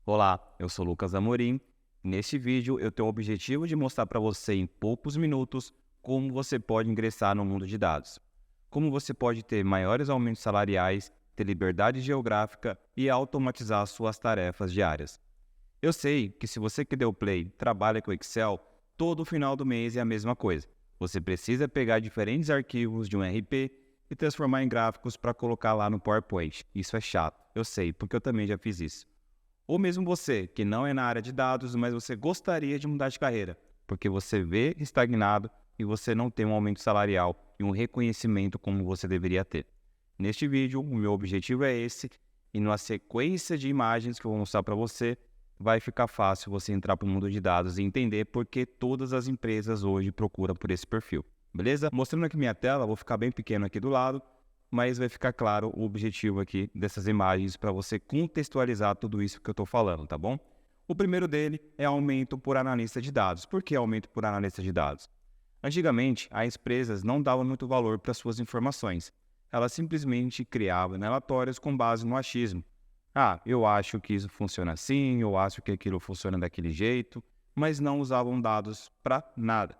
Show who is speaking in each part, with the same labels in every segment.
Speaker 1: Olá, eu sou Lucas Amorim. Neste vídeo eu tenho o objetivo de mostrar para você em poucos minutos como você pode ingressar no mundo de dados, como você pode ter maiores aumentos salariais, ter liberdade geográfica e automatizar suas tarefas diárias. Eu sei que se você que deu play trabalha com Excel, todo final do mês é a mesma coisa. Você precisa pegar diferentes arquivos de um RP e transformar em gráficos para colocar lá no PowerPoint. Isso é chato, eu sei, porque eu também já fiz isso. Ou mesmo você, que não é na área de dados, mas você gostaria de mudar de carreira, porque você vê estagnado e você não tem um aumento salarial e um reconhecimento como você deveria ter. Neste vídeo, o meu objetivo é esse, e na sequência de imagens que eu vou mostrar para você, vai ficar fácil você entrar para o mundo de dados e entender por que todas as empresas hoje procuram por esse perfil. Beleza? Mostrando aqui minha tela, vou ficar bem pequeno aqui do lado, mas vai ficar claro o objetivo aqui dessas imagens para você contextualizar tudo isso que eu estou falando, tá bom? O primeiro dele é aumento por analista de dados. Por que aumento por analista de dados? Antigamente, as empresas não davam muito valor para suas informações. Elas simplesmente criavam relatórios com base no achismo. Ah, eu acho que isso funciona assim, eu acho que aquilo funciona daquele jeito, mas não usavam dados para nada.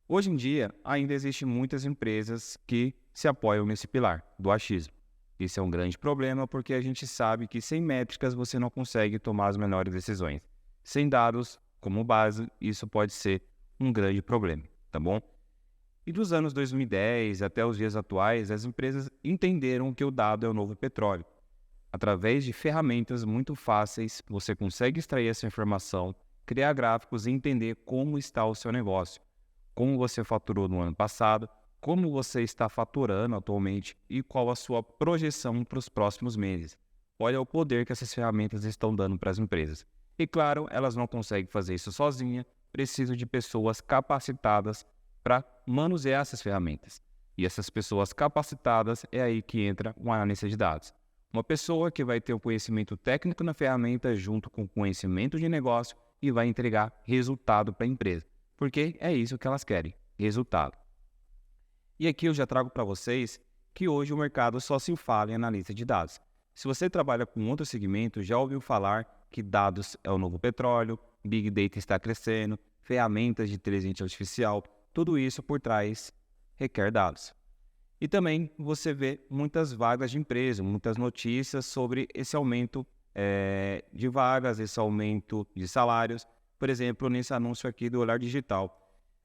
Speaker 1: Hoje em dia, ainda existem muitas empresas que se apoiam nesse pilar do achismo. Isso é um grande problema porque a gente sabe que sem métricas você não consegue tomar as melhores decisões. Sem dados como base, isso pode ser um grande problema, tá bom? E dos anos 2010 até os dias atuais, as empresas entenderam que o dado é o novo petróleo. Através de ferramentas muito fáceis, você consegue extrair essa informação, criar gráficos e entender como está o seu negócio, como você faturou no ano passado, como você está faturando atualmente e qual a sua projeção para os próximos meses. Olha o poder que essas ferramentas estão dando para as empresas. E claro, elas não conseguem fazer isso sozinha, precisam de pessoas capacitadas para manusear essas ferramentas. E essas pessoas capacitadas é aí que entra o analista de dados. Uma pessoa que vai ter o conhecimento técnico na ferramenta junto com o conhecimento de negócio e vai entregar resultado para a empresa. Porque é isso que elas querem, resultado. E aqui eu já trago para vocês que hoje o mercado só se fala em analista de dados. Se você trabalha com outro segmento, já ouviu falar que dados é o novo petróleo, Big Data está crescendo, ferramentas de inteligência artificial, tudo isso por trás requer dados. E também você vê muitas vagas de emprego, muitas notícias sobre esse aumento de vagas, esse aumento de salários. Por exemplo, nesse anúncio aqui do Olhar Digital.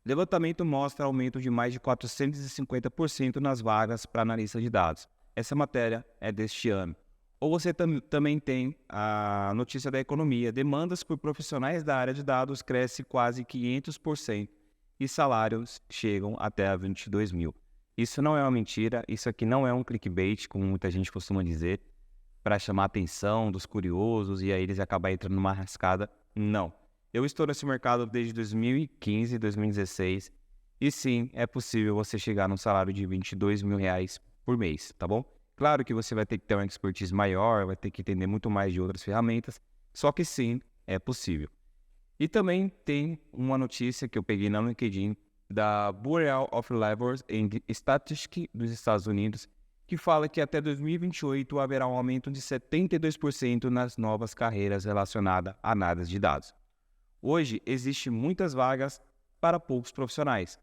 Speaker 1: Levantamento mostra aumento de mais de 450% nas vagas para analista de dados. Essa matéria é deste ano. Ou você também tem a notícia da economia. Demandas por profissionais da área de dados cresce quase 500% e salários chegam até a 22 mil. Isso não é uma mentira, isso aqui não é um clickbait, como muita gente costuma dizer, para chamar a atenção dos curiosos e aí eles acabam entrando numa rascada. Não. Eu estou nesse mercado desde 2015, 2016 e sim, é possível você chegar num salário de 22 mil reais por mês, tá bom? Claro que você vai ter que ter uma expertise maior, vai ter que entender muito mais de outras ferramentas, só que sim, é possível. E também tem uma notícia que eu peguei na LinkedIn da Bureau of Labor and Statistics dos Estados Unidos, que fala que até 2028 haverá um aumento de 72% nas novas carreiras relacionadas a análise de dados. Hoje, existem muitas vagas para poucos profissionais,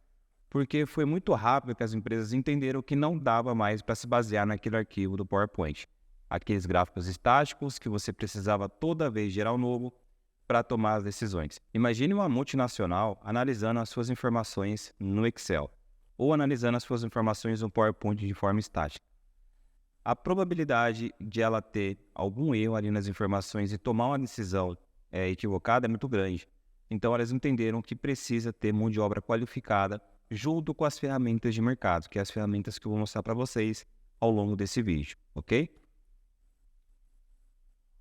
Speaker 1: porque foi muito rápido que as empresas entenderam que não dava mais para se basear naquele arquivo do PowerPoint. Aqueles gráficos estáticos que você precisava toda vez gerar um novo para tomar as decisões. Imagine uma multinacional analisando as suas informações no Excel ou analisando as suas informações no PowerPoint de forma estática. A probabilidade de ela ter algum erro ali nas informações e tomar uma decisão equivocada é muito grande. Então, elas entenderam que precisa ter mão de obra qualificada junto com as ferramentas de mercado, que é as ferramentas que eu vou mostrar para vocês ao longo desse vídeo, ok?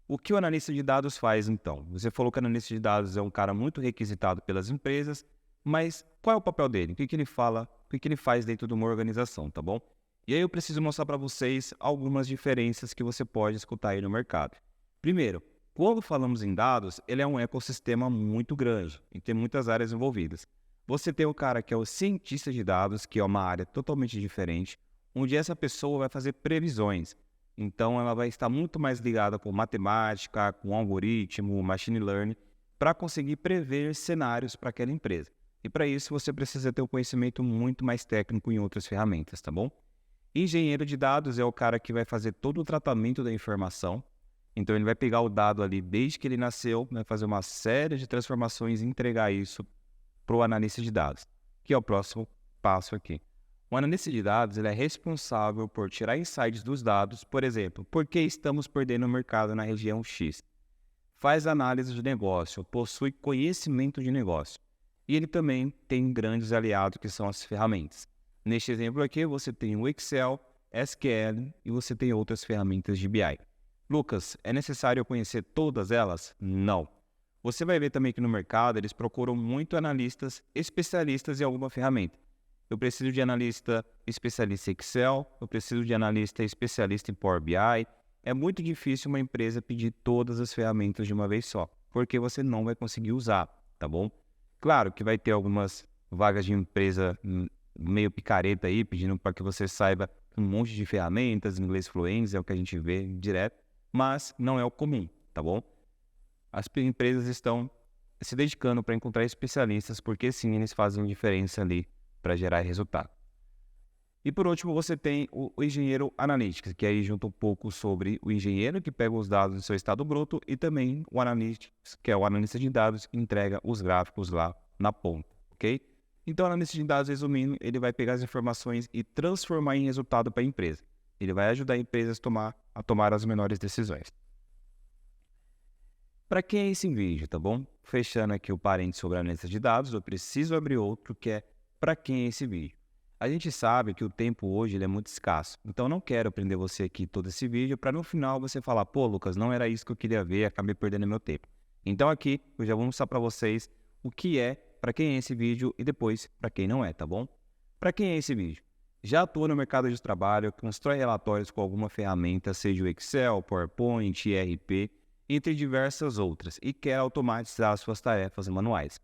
Speaker 1: O que o analista de dados faz, então? Você falou que o analista de dados é um cara muito requisitado pelas empresas, mas qual é o papel dele? O que ele fala, o que ele faz dentro de uma organização, tá bom? E aí eu preciso mostrar para vocês algumas diferenças que você pode escutar aí no mercado. Primeiro, quando falamos em dados, ele é um ecossistema muito grande e tem muitas áreas envolvidas. Você tem o cara que é o cientista de dados, que é uma área totalmente diferente, onde essa pessoa vai fazer previsões. Então, ela vai estar muito mais ligada com matemática, com algoritmo, machine learning, para conseguir prever cenários para aquela empresa. E para isso, você precisa ter um conhecimento muito mais técnico em outras ferramentas, tá bom? Engenheiro de dados é o cara que vai fazer todo o tratamento da informação. Então, ele vai pegar o dado ali desde que ele nasceu, vai fazer uma série de transformações e entregar isso para o analista de dados, que é o próximo passo aqui. O analista de dados ele é responsável por tirar insights dos dados, por exemplo, por que estamos perdendo o mercado na região X. Faz análise de negócio, possui conhecimento de negócio. E ele também tem grandes aliados que são as ferramentas. Neste exemplo aqui, você tem o Excel, SQL e você tem outras ferramentas de BI. Lucas, é necessário conhecer todas elas? Não. Você vai ver também que no mercado eles procuram muito analistas especialistas em alguma ferramenta. Eu preciso de analista especialista em Excel, eu preciso de analista especialista em Power BI. É muito difícil uma empresa pedir todas as ferramentas de uma vez só, porque você não vai conseguir usar, tá bom? Claro que vai ter algumas vagas de empresa meio picareta aí, pedindo para que você saiba um monte de ferramentas, inglês fluente, é o que a gente vê direto, mas não é o comum, tá bom? As empresas estão se dedicando para encontrar especialistas, porque sim, eles fazem diferença ali para gerar resultado. E por último, você tem o engenheiro analítico, que aí junta um pouco sobre o engenheiro que pega os dados do seu estado bruto e também o analytics, que é o analista de dados que entrega os gráficos lá na ponta, ok? Então, o analista de dados, resumindo, ele vai pegar as informações e transformar em resultado para a empresa. Ele vai ajudar a empresa a tomar as melhores decisões. Para quem é esse vídeo, tá bom? Fechando aqui o parênteses sobre a analista de dados, eu preciso abrir outro que é para quem é esse vídeo. A gente sabe que o tempo hoje ele é muito escasso, então não quero prender você aqui todo esse vídeo para no final você falar, pô Lucas, não era isso que eu queria ver, acabei perdendo meu tempo. Então aqui eu já vou mostrar para vocês o que é, para quem é esse vídeo e depois para quem não é, tá bom? Para quem é esse vídeo? Já atua no mercado de trabalho, constrói relatórios com alguma ferramenta, seja o Excel, PowerPoint, ERP, entre diversas outras, e quer automatizar suas tarefas manuais.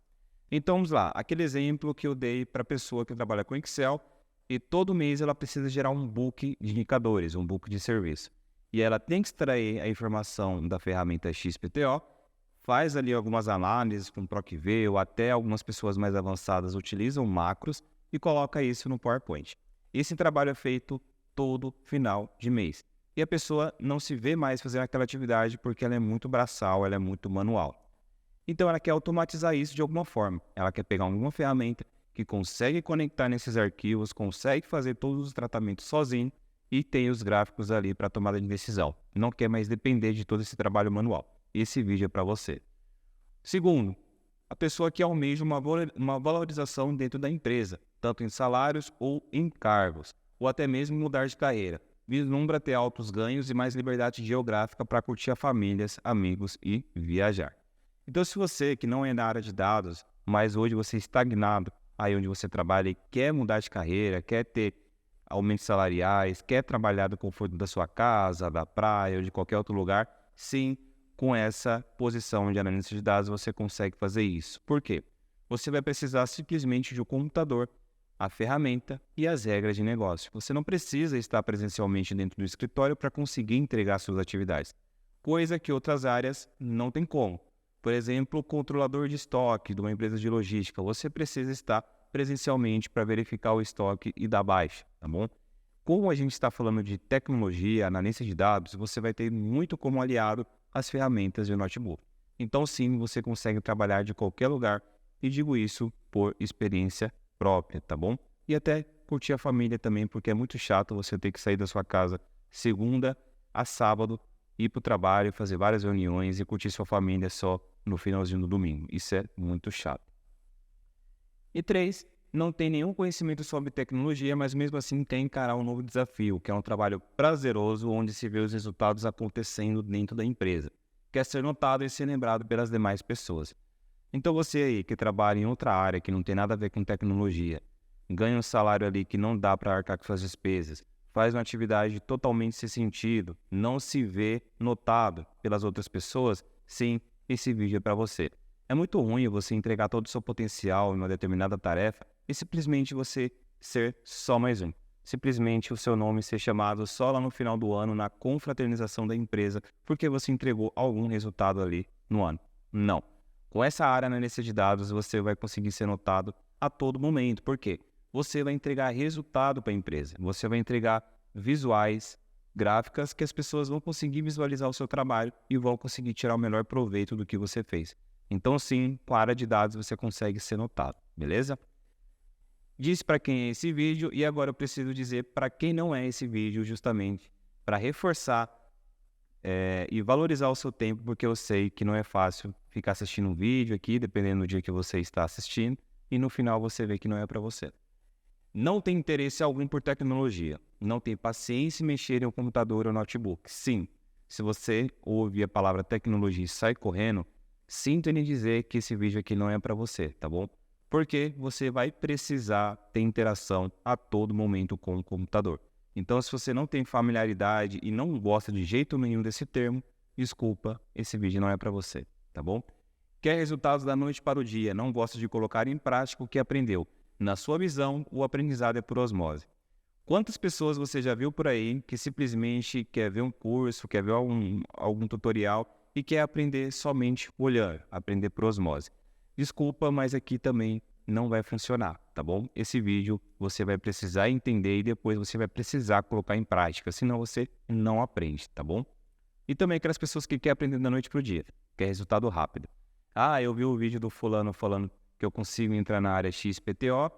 Speaker 1: Então vamos lá, aquele exemplo que eu dei para a pessoa que trabalha com Excel e todo mês ela precisa gerar um book de indicadores, um book de serviço. E ela tem que extrair a informação da ferramenta XPTO, faz ali algumas análises com PROC-V ou até algumas pessoas mais avançadas utilizam macros e coloca isso no PowerPoint. Esse trabalho é feito todo final de mês. E a pessoa não se vê mais fazendo aquela atividade porque ela é muito braçal, ela é muito manual. Então, ela quer automatizar isso de alguma forma. Ela quer pegar alguma ferramenta que consegue conectar nesses arquivos, consegue fazer todos os tratamentos sozinho e tem os gráficos ali para tomada de decisão. Não quer mais depender de todo esse trabalho manual. Esse vídeo é para você. Segundo, a pessoa que almeja uma valorização dentro da empresa, tanto em salários ou em cargos, ou até mesmo mudar de carreira. Vislumbra ter altos ganhos e mais liberdade geográfica para curtir a famílias, amigos e viajar. Então, se você que não é da área de dados, mas hoje você é estagnado aí onde você trabalha e quer mudar de carreira, quer ter aumentos salariais, quer trabalhar do conforto da sua casa, da praia ou de qualquer outro lugar, sim, com essa posição de analista de dados você consegue fazer isso. Por quê? Você vai precisar simplesmente de um computador, a ferramenta e as regras de negócio. Você não precisa estar presencialmente dentro do escritório para conseguir entregar suas atividades, coisa que outras áreas não tem como. Por exemplo, o controlador de estoque de uma empresa de logística, você precisa estar presencialmente para verificar o estoque e dar baixa, tá bom? Como a gente está falando de tecnologia, analista de dados, você vai ter muito como aliado as ferramentas de notebook. Então, sim, você consegue trabalhar de qualquer lugar e digo isso por experiência própria, tá bom? E até curtir a família também, porque é muito chato você ter que sair da sua casa segunda a sábado, ir para o trabalho, fazer várias reuniões e curtir sua família só no finalzinho do domingo. Isso é muito chato. E 3, não tem nenhum conhecimento sobre tecnologia, mas mesmo assim quer encarar um novo desafio, que é um trabalho prazeroso onde se vê os resultados acontecendo dentro da empresa. Quer ser notado e ser lembrado pelas demais pessoas. Então você aí que trabalha em outra área que não tem nada a ver com tecnologia, ganha um salário ali que não dá para arcar com suas despesas, faz uma atividade totalmente sem sentido, não se vê notado pelas outras pessoas, sim, esse vídeo é para você. É muito ruim você entregar todo o seu potencial em uma determinada tarefa e simplesmente você ser só mais um. simplesmente o seu nome ser chamado só lá no final do ano, na confraternização da empresa, porque você entregou algum resultado ali no ano. Não. Com essa área analista de dados, você vai conseguir ser notado a todo momento. Por quê? Você vai entregar resultado para a empresa. Você vai entregar visuais, gráficas que as pessoas vão conseguir visualizar o seu trabalho e vão conseguir tirar o melhor proveito do que você fez. Então, sim, com a área de dados você consegue ser notado, beleza? Disse para quem é esse vídeo e agora eu preciso dizer para quem não é esse vídeo, justamente para reforçar e valorizar o seu tempo, porque eu sei que não é fácil ficar assistindo um vídeo aqui, dependendo do dia que você está assistindo, e no final você vê que não é para você. Não tem interesse algum por tecnologia, não tem paciência em mexer em um computador ou notebook. Sim, se você ouve a palavra tecnologia e sai correndo, sinto em lhe dizer que esse vídeo aqui não é para você, tá bom? Porque você vai precisar ter interação a todo momento com o computador. Então, se você não tem familiaridade e não gosta de jeito nenhum desse termo, desculpa, esse vídeo não é para você, tá bom? Quer resultados da noite para o dia, não gosta de colocar em prática o que aprendeu. Na sua visão, o aprendizado é por osmose. Quantas pessoas você já viu por aí que simplesmente quer ver um curso, quer ver algum tutorial e quer aprender somente olhando, aprender por osmose? Desculpa, mas aqui também não vai funcionar, tá bom? Esse vídeo você vai precisar entender e depois você vai precisar colocar em prática, senão você não aprende, tá bom? E também aquelas pessoas que querem aprender da noite para o dia, quer resultado rápido. Ah, eu vi o vídeo do fulano falando que eu consigo entrar na área XPTO,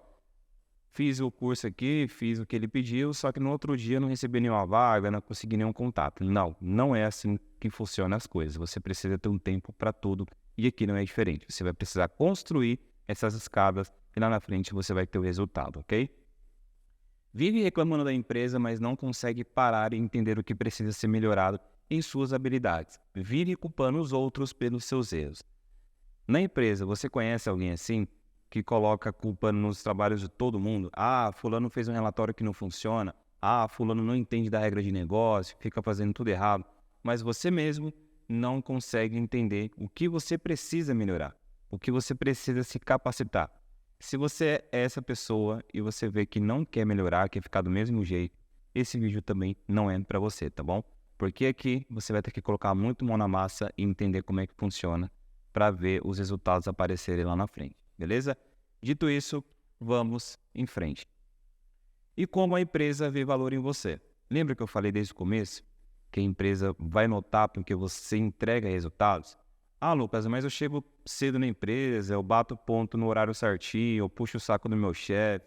Speaker 1: fiz o curso aqui, fiz o que ele pediu, só que no outro dia não recebi nenhuma vaga, não consegui nenhum contato. Não, não é assim que funcionam as coisas. Você precisa ter um tempo para tudo e aqui não é diferente. Você vai precisar construir essas escadas e lá na frente você vai ter o resultado, ok? Vive reclamando da empresa, mas não consegue parar e entender o que precisa ser melhorado em suas habilidades. Vive culpando os outros pelos seus erros. Na empresa, você conhece alguém assim, que coloca a culpa nos trabalhos de todo mundo? Ah, fulano fez um relatório que não funciona. Ah, fulano não entende da regra de negócio, fica fazendo tudo errado. Mas você mesmo não consegue entender o que você precisa melhorar, o que você precisa se capacitar. Se você é essa pessoa e você vê que não quer melhorar, quer ficar do mesmo jeito, esse vídeo também não é para você, tá bom? Porque aqui você vai ter que colocar muito mão na massa e entender como é que funciona para ver os resultados aparecerem lá na frente, beleza? Dito isso, vamos em frente. E como a empresa vê valor em você? Lembra que eu falei desde o começo que a empresa vai notar porque você entrega resultados? Ah, Lucas, mas eu chego cedo na empresa, eu bato ponto no horário certinho, eu puxo o saco do meu chefe,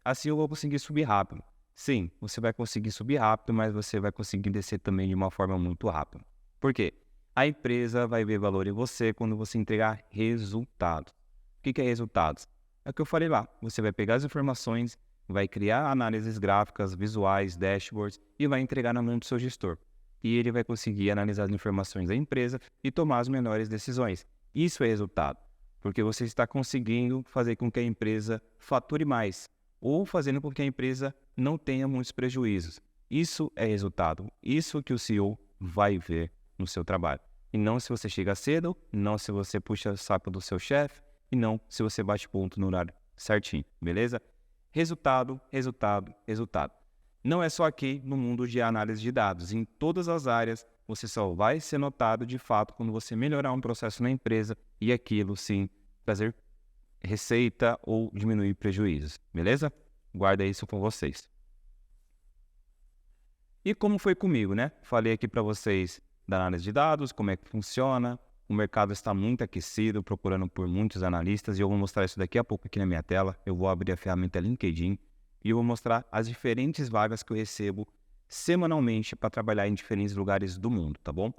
Speaker 1: assim eu vou conseguir subir rápido. Sim, você vai conseguir subir rápido, mas você vai conseguir descer também de uma forma muito rápida. Por quê? A empresa vai ver valor em você quando você entregar resultados. O que é resultados? É o que eu falei lá. Você vai pegar as informações, vai criar análises gráficas, visuais, dashboards e vai entregar na mão do seu gestor. E ele vai conseguir analisar as informações da empresa e tomar as melhores decisões. Isso é resultado, porque você está conseguindo fazer com que a empresa fature mais ou fazendo com que a empresa não tenha muitos prejuízos. Isso é resultado. Isso que o CEO vai ver no seu trabalho. E não se você chega cedo, não se você puxa o saco do seu chefe, e não se você bate ponto no horário certinho, beleza? Resultado, resultado, resultado. Não é só aqui no mundo de análise de dados. Em todas as áreas, você só vai ser notado de fato quando você melhorar um processo na empresa e aquilo, sim, trazer receita ou diminuir prejuízos, beleza? Guarda isso com vocês. E como foi comigo, né? Falei aqui para vocês da análise de dados, como é que funciona. O mercado está muito aquecido, procurando por muitos analistas, e eu vou mostrar isso daqui a pouco aqui na minha tela. Eu vou abrir a ferramenta LinkedIn e eu vou mostrar as diferentes vagas que eu recebo semanalmente para trabalhar em diferentes lugares do mundo, tá bom?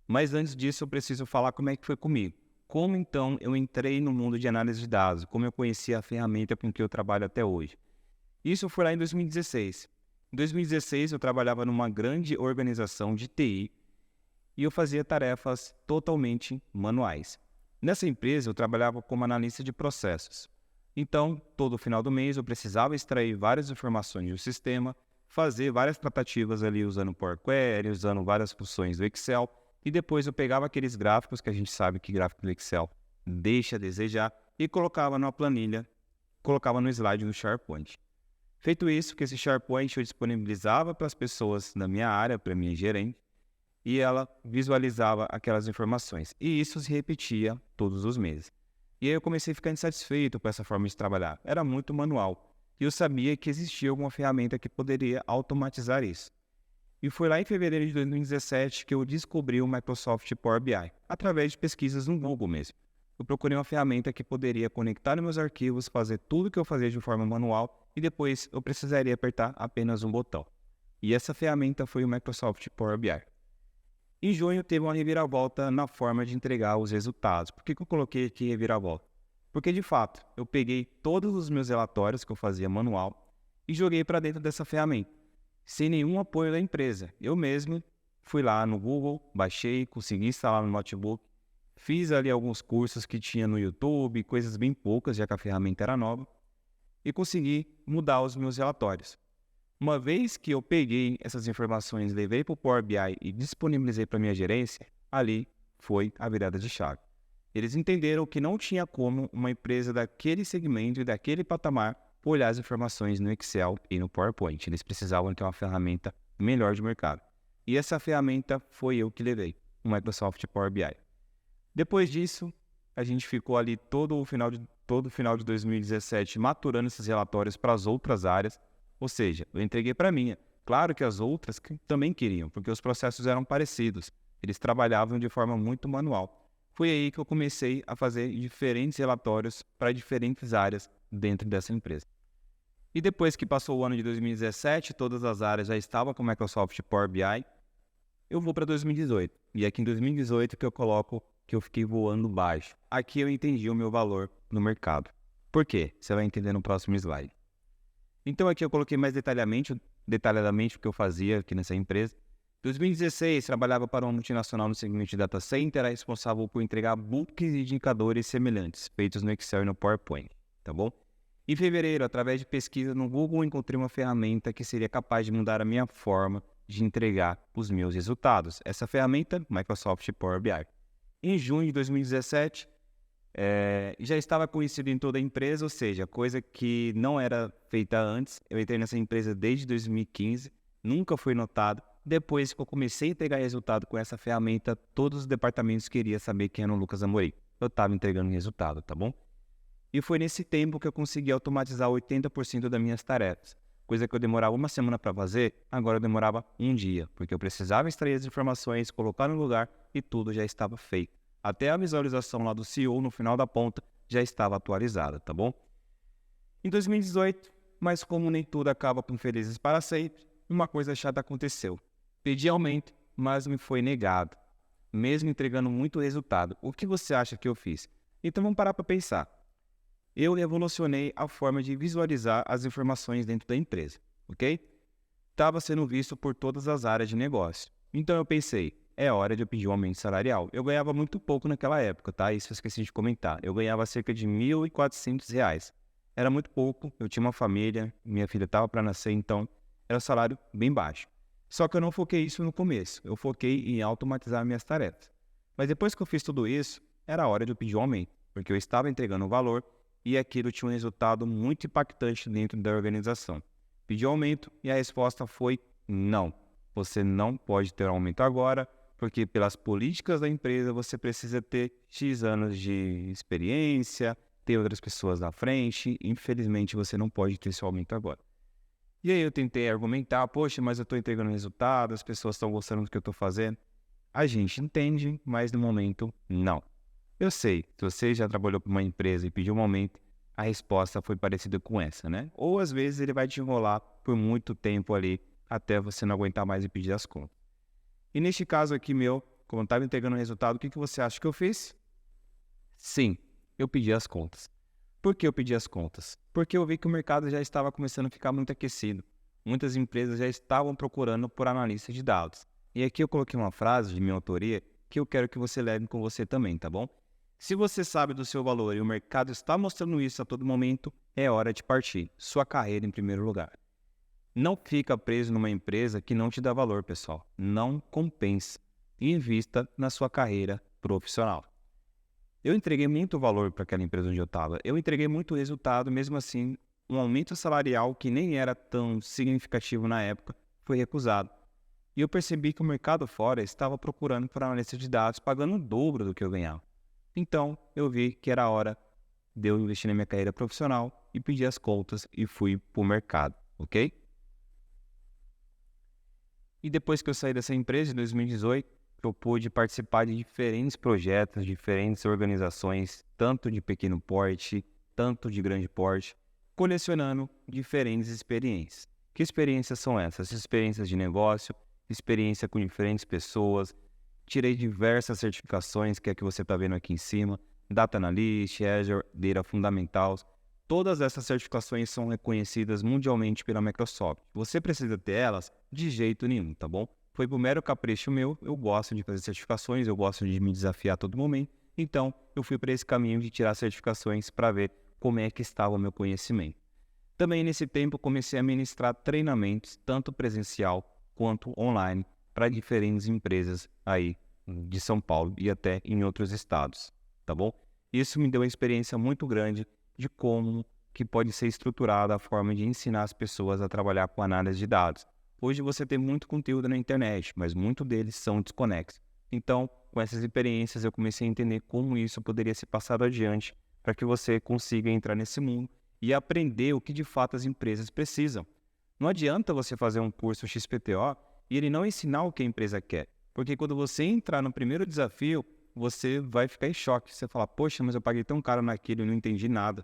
Speaker 1: Mas antes disso, eu preciso falar como é que foi comigo. Como então eu entrei no mundo de análise de dados, como eu conheci a ferramenta com que eu trabalho até hoje. Isso foi lá em 2016. Em 2016, eu trabalhava numa grande organização de TI e eu fazia tarefas totalmente manuais. Nessa empresa, eu trabalhava como analista de processos. Então, todo final do mês, eu precisava extrair várias informações do sistema, fazer várias tratativas ali usando Power Query, usando várias funções do Excel, e depois eu pegava aqueles gráficos, que a gente sabe que gráfico do Excel deixa a desejar, e colocava numa planilha, colocava no slide do SharePoint. Feito isso, que esse SharePoint eu disponibilizava para as pessoas da minha área, para a minha gerente, e ela visualizava aquelas informações. E isso se repetia todos os meses. E aí eu comecei a ficar insatisfeito com essa forma de trabalhar. Era muito manual. E eu sabia que existia alguma ferramenta que poderia automatizar isso. E foi lá em fevereiro de 2017 que eu descobri o Microsoft Power BI, através de pesquisas no Google mesmo. Eu procurei uma ferramenta que poderia conectar meus arquivos, fazer tudo o que eu fazia de forma manual e depois eu precisaria apertar apenas um botão. E essa ferramenta foi o Microsoft Power BI. Em junho teve uma reviravolta na forma de entregar os resultados. Por que eu coloquei aqui reviravolta? Porque de fato, eu peguei todos os meus relatórios que eu fazia manual e joguei para dentro dessa ferramenta, sem nenhum apoio da empresa. Eu mesmo fui lá no Google, baixei, consegui instalar no notebook, fiz ali alguns cursos que tinha no YouTube, coisas bem poucas, já que a ferramenta era nova, e consegui mudar os meus relatórios. Uma vez que eu peguei essas informações, levei para o Power BI e disponibilizei para a minha gerência, ali foi a virada de chave. Eles entenderam que não tinha como uma empresa daquele segmento e daquele patamar olhar as informações no Excel e no PowerPoint. Eles precisavam ter uma ferramenta melhor de mercado. E essa ferramenta foi eu que levei, o Microsoft Power BI. Depois disso, a gente ficou ali todo o final de 2017 maturando esses relatórios para as outras áreas. Ou seja, eu entreguei para a minha. Claro que as outras também queriam, porque os processos eram parecidos. Eles trabalhavam de forma muito manual. Foi aí que eu comecei a fazer diferentes relatórios para diferentes áreas dentro dessa empresa. E depois que passou o ano de 2017, todas as áreas já estavam com o Microsoft Power BI, eu vou para 2018. E é aqui em 2018 que eu coloco que eu fiquei voando baixo. Aqui eu entendi o meu valor no mercado. Por quê? Você vai entender no próximo slide. Então aqui eu coloquei mais detalhadamente o que eu fazia aqui nessa empresa. Em 2016, trabalhava para uma multinacional no segmento de data center, era responsável por entregar books de indicadores semelhantes, feitos no Excel e no PowerPoint, tá bom? Em fevereiro, através de pesquisa no Google, encontrei uma ferramenta que seria capaz de mudar a minha forma de entregar os meus resultados. Essa ferramenta, Microsoft Power BI. Em junho de 2017, já estava conhecido em toda a empresa, ou seja, coisa que não era feita antes. Eu entrei nessa empresa desde 2015, nunca foi notado. Depois que eu comecei a entregar resultado com essa ferramenta, todos os departamentos queriam saber quem era o Lucas Amorim. Eu estava entregando resultado, tá bom? E foi nesse tempo que eu consegui automatizar 80% das minhas tarefas. Coisa que eu demorava uma semana para fazer, agora eu demorava um dia, porque eu precisava extrair as informações, colocar no lugar e tudo já estava feito. Até a visualização lá do CEO no final da ponta já estava atualizada, tá bom? Em 2018, mas como nem tudo acaba com felizes para sempre, uma coisa chata aconteceu. Pedi aumento, mas me foi negado, mesmo entregando muito resultado. O que você acha que eu fiz? Então vamos parar para pensar. Eu revolucionei a forma de visualizar as informações dentro da empresa, ok? Estava sendo visto por todas as áreas de negócio. Então eu pensei, é hora de eu pedir um aumento salarial. Eu ganhava muito pouco naquela época, tá? Isso eu esqueci de comentar. Eu ganhava cerca de R$ 1.400. Era muito pouco, eu tinha uma família, minha filha estava para nascer, então era um salário bem baixo. Só que eu não foquei isso no começo, eu foquei em automatizar minhas tarefas. Mas depois que eu fiz tudo isso, era hora de eu pedir um aumento, porque eu estava entregando o valor e aquilo tinha um resultado muito impactante dentro da organização. Pedi um aumento e a resposta foi não. Você não pode ter um aumento agora, porque pelas políticas da empresa você precisa ter X anos de experiência, ter outras pessoas na frente, infelizmente você não pode ter esse aumento agora. E aí eu tentei argumentar, poxa, mas eu estou entregando resultado, as pessoas estão gostando do que eu estou fazendo. A gente entende, mas no momento, não. Eu sei, se você já trabalhou para uma empresa e pediu um aumento, a resposta foi parecida com essa, né? Ou às vezes ele vai te enrolar por muito tempo ali, até você não aguentar mais e pedir as contas. E neste caso aqui meu, como eu estava entregando o resultado, o que você acha que eu fiz? Sim, eu pedi as contas. Por que eu pedi as contas? Porque eu vi que o mercado já estava começando a ficar muito aquecido. Muitas empresas já estavam procurando por analistas de dados. E aqui eu coloquei uma frase de minha autoria que eu quero que você leve com você também, tá bom? Se você sabe do seu valor e o mercado está mostrando isso a todo momento, é hora de partir. Sua carreira em primeiro lugar. Não fica preso numa empresa que não te dá valor, pessoal. Não compensa. Invista na sua carreira profissional. Eu entreguei muito valor para aquela empresa onde eu estava. Eu entreguei muito resultado, mesmo assim, um aumento salarial que nem era tão significativo na época foi recusado. E eu percebi que o mercado fora estava procurando por analista de dados pagando o dobro do que eu ganhava. Então, eu vi que era hora de eu investir na minha carreira profissional e pedir as contas e fui para o mercado, ok? E depois que eu saí dessa empresa, em 2018, eu pude participar de diferentes projetos, diferentes organizações, tanto de pequeno porte, tanto de grande porte, colecionando diferentes experiências. Que experiências são essas? Experiências de negócio, experiência com diferentes pessoas. Tirei diversas certificações, que é a que você está vendo aqui em cima, Data Analyst, Azure, Data Fundamentals. Todas essas certificações são reconhecidas mundialmente pela Microsoft. Você precisa ter elas? De jeito nenhum, tá bom? Foi por mero capricho meu, eu gosto de fazer certificações, eu gosto de me desafiar a todo momento. Então, eu fui para esse caminho de tirar certificações para ver como é que estava o meu conhecimento. Também nesse tempo comecei a ministrar treinamentos, tanto presencial quanto online, para diferentes empresas aí de São Paulo e até em outros estados, tá bom? Isso me deu uma experiência muito grande de como que pode ser estruturada a forma de ensinar as pessoas a trabalhar com análise de dados. Hoje você tem muito conteúdo na internet, mas muitos deles são desconexos. Então, com essas experiências, eu comecei a entender como isso poderia ser passado adiante para que você consiga entrar nesse mundo e aprender o que de fato as empresas precisam. Não adianta você fazer um curso XPTO e ele não ensinar o que a empresa quer, porque quando você entrar no primeiro desafio, você vai ficar em choque. Você fala, poxa, mas eu paguei tão caro naquilo e não entendi nada.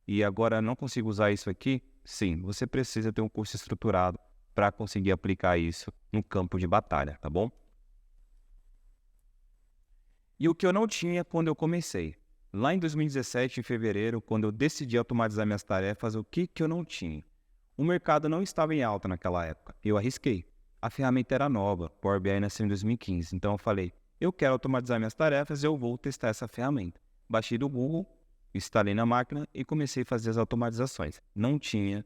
Speaker 1: E agora não consigo usar isso aqui? Sim, você precisa ter um curso estruturado para conseguir aplicar isso no campo de batalha, tá bom? E o que eu não tinha quando eu comecei? Lá em 2017, em fevereiro, quando eu decidi automatizar minhas tarefas, o que eu não tinha? O mercado não estava em alta naquela época. Eu arrisquei. A ferramenta era nova, Power BI nasceu em 2015. Então eu falei, eu quero automatizar minhas tarefas, eu vou testar essa ferramenta. Baixei do Google, instalei na máquina e comecei a fazer as automatizações. Não tinha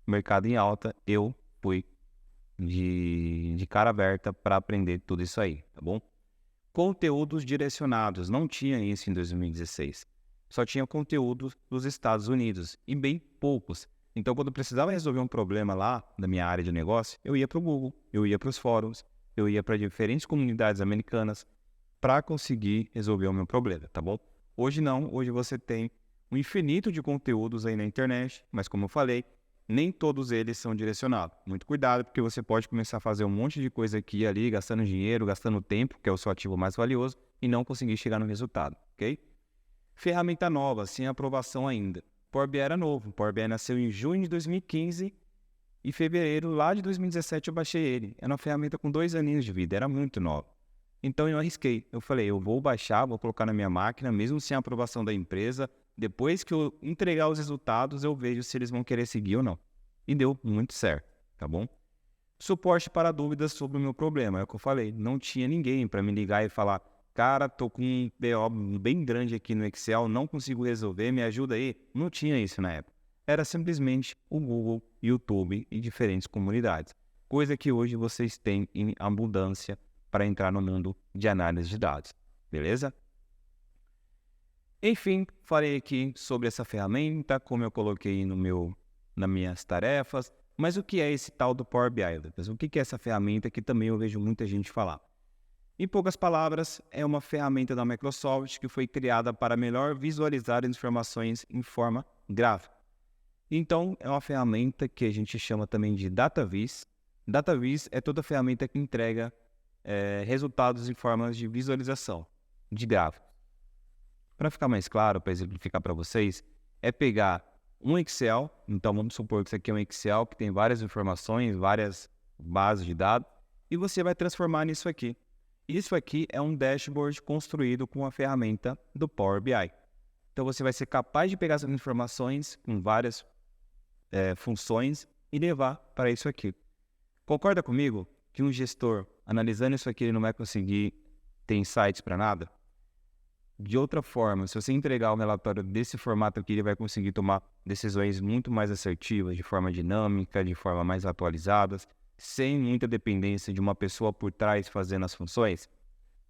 Speaker 1: mercado em alta, eu fui de cara aberta para aprender tudo isso aí, tá bom? Conteúdos direcionados, não tinha isso em 2016. Só tinha conteúdos dos Estados Unidos e bem poucos. Então, quando eu precisava resolver um problema lá da minha área de negócio, eu ia para o Google, eu ia para os fóruns, eu ia para diferentes comunidades americanas para conseguir resolver o meu problema, tá bom? Hoje não, hoje você tem um infinito de conteúdos aí na internet, mas como eu falei, nem todos eles são direcionados. Muito cuidado, porque você pode começar a fazer um monte de coisa aqui e ali, gastando dinheiro, gastando tempo, que é o seu ativo mais valioso, e não conseguir chegar no resultado, ok? Ferramenta nova, sem aprovação ainda. Power BI era novo. Power BI nasceu em junho de 2015 e fevereiro lá de 2017 eu baixei ele. Era uma ferramenta com 2 aninhos de vida, era muito nova. Então eu arrisquei. Eu falei, eu vou baixar, vou colocar na minha máquina, mesmo sem a aprovação da empresa. Depois que eu entregar os resultados, eu vejo se eles vão querer seguir ou não. E deu muito certo, tá bom? Suporte para dúvidas sobre o meu problema. É o que eu falei, não tinha ninguém para me ligar e falar, cara, tô com um BO bem grande aqui no Excel, não consigo resolver, me ajuda aí. Não tinha isso na época. Era simplesmente o Google, YouTube e diferentes comunidades. Coisa que hoje vocês têm em abundância para entrar no mundo de análise de dados. Beleza? Enfim, falei aqui sobre essa ferramenta, como eu coloquei nas minhas tarefas. Mas o que é esse tal do Power BI, Lucas? O que é essa ferramenta que também eu vejo muita gente falar? Em poucas palavras, é uma ferramenta da Microsoft que foi criada para melhor visualizar as informações em forma gráfica. Então, é uma ferramenta que a gente chama também de DataVis. DataVis é toda ferramenta que entrega resultados em formas de visualização, de gráfico. Para ficar mais claro, para exemplificar para vocês, é pegar um Excel, então vamos supor que isso aqui é um Excel que tem várias informações, várias bases de dados, e você vai transformar nisso aqui. Isso aqui é um dashboard construído com a ferramenta do Power BI. Então você vai ser capaz de pegar essas informações com várias funções e levar para isso aqui. Concorda comigo que um gestor, analisando isso aqui, ele não vai conseguir ter insights para nada? De outra forma, se você entregar um relatório desse formato aqui, ele vai conseguir tomar decisões muito mais assertivas, de forma dinâmica, de forma mais atualizadas, sem muita dependência de uma pessoa por trás fazendo as funções.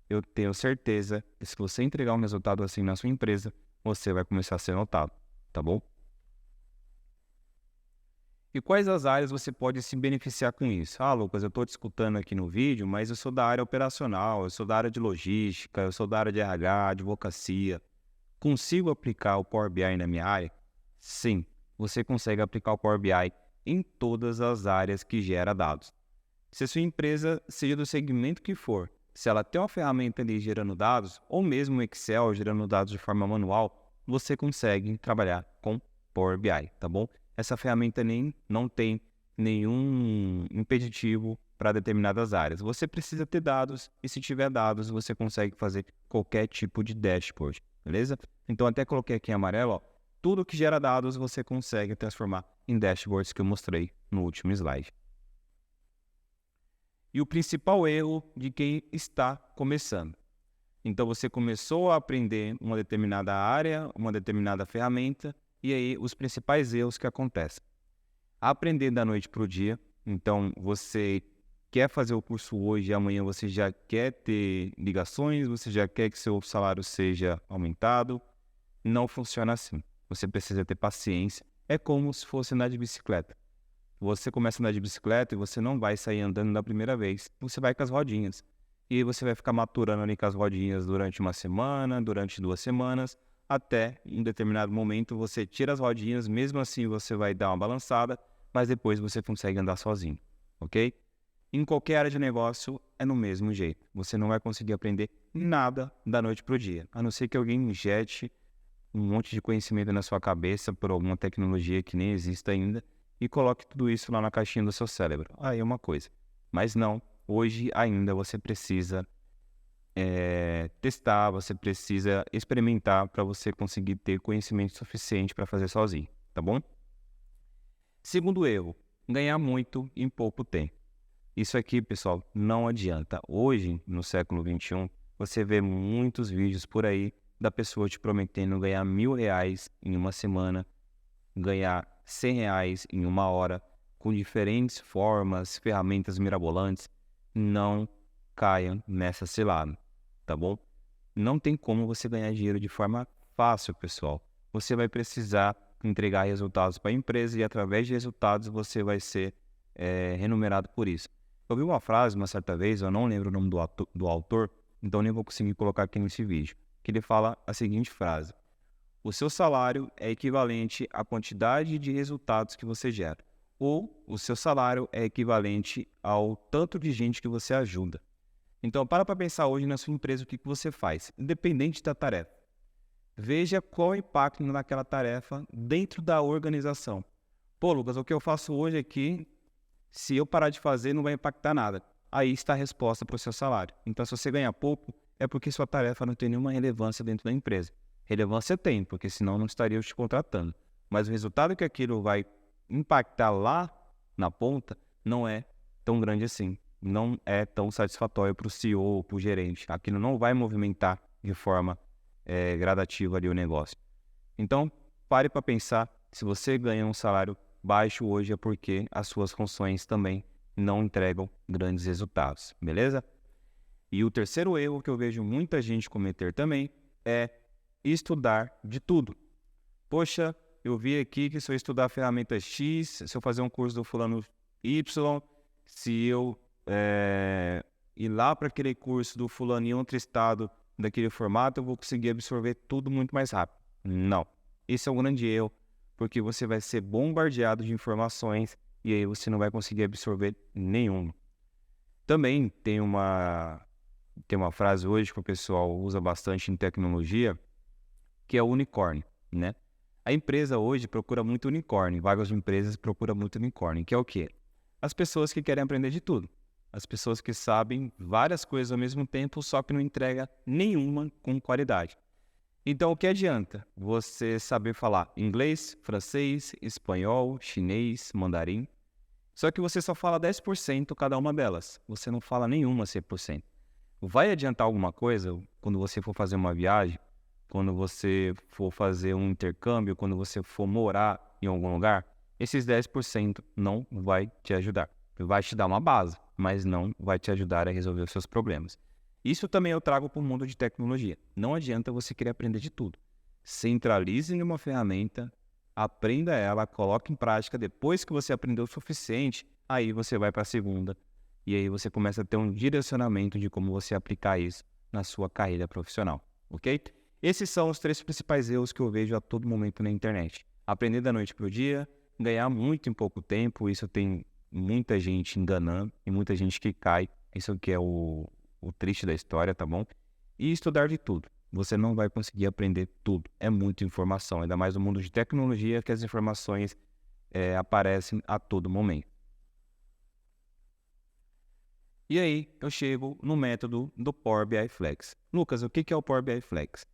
Speaker 1: Eu tenho certeza que se você entregar um resultado assim na sua empresa, você vai começar a ser notado, tá bom? E quais as áreas você pode se beneficiar com isso? Ah, Lucas, eu estou te escutando aqui no vídeo, mas eu sou da área operacional, eu sou da área de logística, eu sou da área de RH, advocacia. Consigo aplicar o Power BI na minha área? Sim, você consegue aplicar o Power BI em todas as áreas que gera dados. Se a sua empresa, seja do segmento que for, se ela tem uma ferramenta ali gerando dados, ou mesmo um Excel gerando dados de forma manual, você consegue trabalhar com Power BI, tá bom? Essa ferramenta não tem nenhum impeditivo para determinadas áreas. Você precisa ter dados, e se tiver dados, você consegue fazer qualquer tipo de dashboard, beleza? Então, até coloquei aqui em amarelo, ó, tudo que gera dados você consegue transformar em dashboards que eu mostrei no último slide. E o principal erro de quem está começando. Então, você começou a aprender uma determinada área, uma determinada ferramenta, e aí os principais erros que acontecem. Aprender da noite para o dia. Então, você quer fazer o curso hoje e amanhã você já quer ter ligações, você já quer que seu salário seja aumentado. Não funciona assim. Você precisa ter paciência. É como se fosse andar de bicicleta. Você começa a andar de bicicleta e você não vai sair andando da primeira vez. Você vai com as rodinhas. E aí você vai ficar maturando ali com as rodinhas durante uma semana, durante 2 semanas, até em um determinado momento você tira as rodinhas, mesmo assim você vai dar uma balançada, mas depois você consegue andar sozinho, ok? Em qualquer área de negócio é no mesmo jeito. Você não vai conseguir aprender nada da noite para o dia, a não ser que alguém injete um monte de conhecimento na sua cabeça por alguma tecnologia que nem existe ainda e coloque tudo isso lá na caixinha do seu cérebro. Aí é uma coisa. Mas não, hoje ainda você precisa testar, você precisa experimentar para você conseguir ter conhecimento suficiente para fazer sozinho, tá bom? Segundo erro, ganhar muito em pouco tempo. Isso aqui, pessoal, não adianta. Hoje, no século XXI, você vê muitos vídeos por aí da pessoa te prometendo ganhar R$ 1.000 em uma semana, ganhar R$ 100 em uma hora, com diferentes formas, ferramentas mirabolantes. Não caiam nessa cilada, tá bom? Não tem como você ganhar dinheiro de forma fácil, pessoal. Você vai precisar entregar resultados para a empresa e através de resultados você vai ser remunerado por isso. Eu vi uma frase uma certa vez, eu não lembro o nome do autor, então nem vou conseguir colocar aqui nesse vídeo, que ele fala a seguinte frase: o seu salário é equivalente à quantidade de resultados que você gera, ou o seu salário é equivalente ao tanto de gente que você ajuda. Então, para pensar hoje na sua empresa o que você faz, independente da tarefa. Veja qual o impacto naquela tarefa dentro da organização. Pô, Lucas, o que eu faço hoje aqui, se eu parar de fazer, não vai impactar nada. Aí está a resposta para o seu salário. Então, se você ganha pouco, é porque sua tarefa não tem nenhuma relevância dentro da empresa. Relevância tem, porque senão não estaria te contratando. Mas o resultado que aquilo vai impactar lá na ponta não é tão grande assim. Não é tão satisfatório para o CEO ou para o gerente. Aquilo não vai movimentar de forma gradativa ali o negócio. Então, pare para pensar, se você ganha um salário baixo hoje é porque as suas funções também não entregam grandes resultados, beleza? E o terceiro erro que eu vejo muita gente cometer também é estudar de tudo. Poxa, eu vi aqui que se eu estudar a ferramenta X, se eu fazer um curso do fulano Y, se eu ir lá para aquele curso do fulano em outro estado daquele formato, eu vou conseguir absorver tudo muito mais rápido. Não. Esse é um grande erro, porque você vai ser bombardeado de informações e aí você não vai conseguir absorver nenhuma. Também tem uma frase hoje que o pessoal usa bastante em tecnologia, que é o unicórnio, né? A empresa hoje procura muito unicórnio, vagas de empresas procuram muito unicórnio, que é o quê? As pessoas que querem aprender de tudo. As pessoas que sabem várias coisas ao mesmo tempo, só que não entrega nenhuma com qualidade. Então, o que adianta você saber falar inglês, francês, espanhol, chinês, mandarim? Só que você só fala 10% cada uma delas. Você não fala nenhuma 100%. Vai adiantar alguma coisa quando você for fazer uma viagem, quando você for fazer um intercâmbio, quando você for morar em algum lugar? Esses 10% não vai te ajudar. Vai te dar uma base, mas não vai te ajudar a resolver os seus problemas. Isso também eu trago para o mundo de tecnologia. Não adianta você querer aprender de tudo. Centralize em uma ferramenta, aprenda ela, coloque em prática. Depois que você aprendeu o suficiente, aí você vai para a segunda. E aí você começa a ter um direcionamento de como você aplicar isso na sua carreira profissional, ok? Esses são os 3 principais erros que eu vejo a todo momento na internet. Aprender da noite para o dia, ganhar muito em pouco tempo, isso tem muita gente enganando e muita gente que cai. Isso que é o triste da história, tá bom? E estudar de tudo. Você não vai conseguir aprender tudo. É muita informação, ainda mais no mundo de tecnologia, que as informações aparecem a todo momento. E aí, eu chego no método do Power BI Flex. Lucas, o que é o Power BI Flex?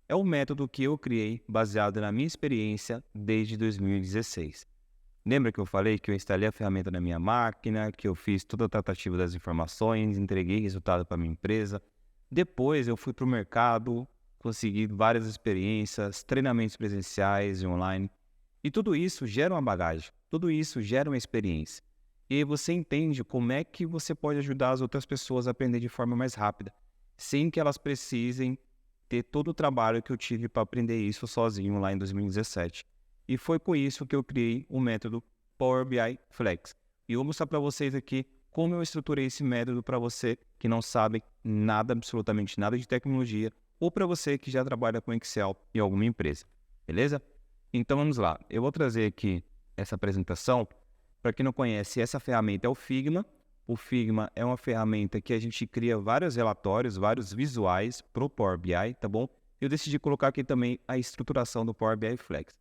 Speaker 1: É um método que eu criei baseado na minha experiência desde 2016. Lembra que eu falei que eu instalei a ferramenta na minha máquina, que eu fiz toda a tratativa das informações, entreguei resultado para minha empresa. Depois eu fui para o mercado, consegui várias experiências, treinamentos presenciais e online. E tudo isso gera uma bagagem, tudo isso gera uma experiência. E aí você entende como é que você pode ajudar as outras pessoas a aprender de forma mais rápida, sem que elas precisem ter todo o trabalho que eu tive para aprender isso sozinho lá em 2017. E foi por isso que eu criei o método Power BI Flex. E eu vou mostrar para vocês aqui como eu estruturei esse método para você que não sabe nada, absolutamente nada de tecnologia, ou para você que já trabalha com Excel em alguma empresa. Beleza? Então vamos lá. Eu vou trazer aqui essa apresentação. Para quem não conhece, essa ferramenta é o Figma. O Figma é uma ferramenta que a gente cria vários relatórios, vários visuais para o Power BI, tá bom? Eu decidi colocar aqui também a estruturação do Power BI Flex.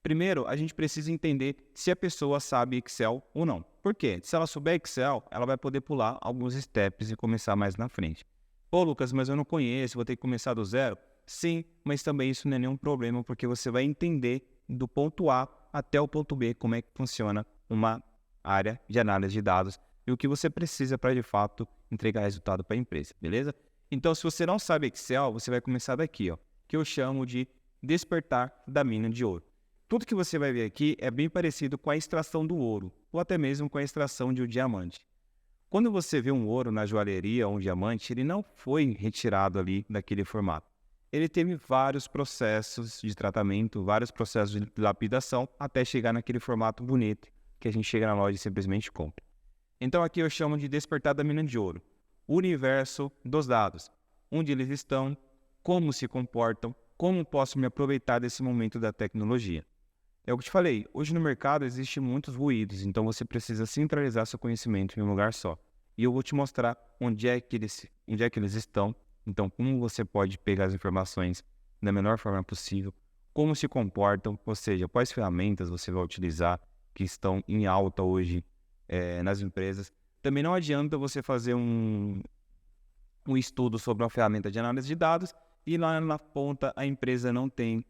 Speaker 1: Primeiro, a gente precisa entender se a pessoa sabe Excel ou não. Por quê? Se ela souber Excel, ela vai poder pular alguns steps e começar mais na frente. Pô, Lucas, mas eu não conheço, vou ter que começar do zero? Sim, mas também isso não é nenhum problema, porque você vai entender do ponto A até o ponto B como é que funciona uma área de análise de dados e o que você precisa para, de fato, entregar resultado para a empresa, beleza? Então, se você não sabe Excel, você vai começar daqui, ó, que eu chamo de despertar da mina de ouro. Tudo que você vai ver aqui é bem parecido com a extração do ouro, ou até mesmo com a extração de um diamante. Quando você vê um ouro na joalheria ou um diamante, ele não foi retirado ali daquele formato. Ele teve vários processos de tratamento, vários processos de lapidação, até chegar naquele formato bonito que a gente chega na loja e simplesmente compra. Então aqui eu chamo de despertar da mina de ouro. O universo dos dados, onde eles estão, como se comportam, como posso me aproveitar desse momento da tecnologia. É o que eu te falei, hoje no mercado existem muitos ruídos, então você precisa centralizar seu conhecimento em um lugar só. E eu vou te mostrar onde é que eles estão, então como você pode pegar as informações da melhor forma possível, como se comportam, ou seja, quais ferramentas você vai utilizar que estão em alta hoje nas empresas. Também não adianta você fazer um estudo sobre uma ferramenta de análise de dados e lá na ponta a empresa não tem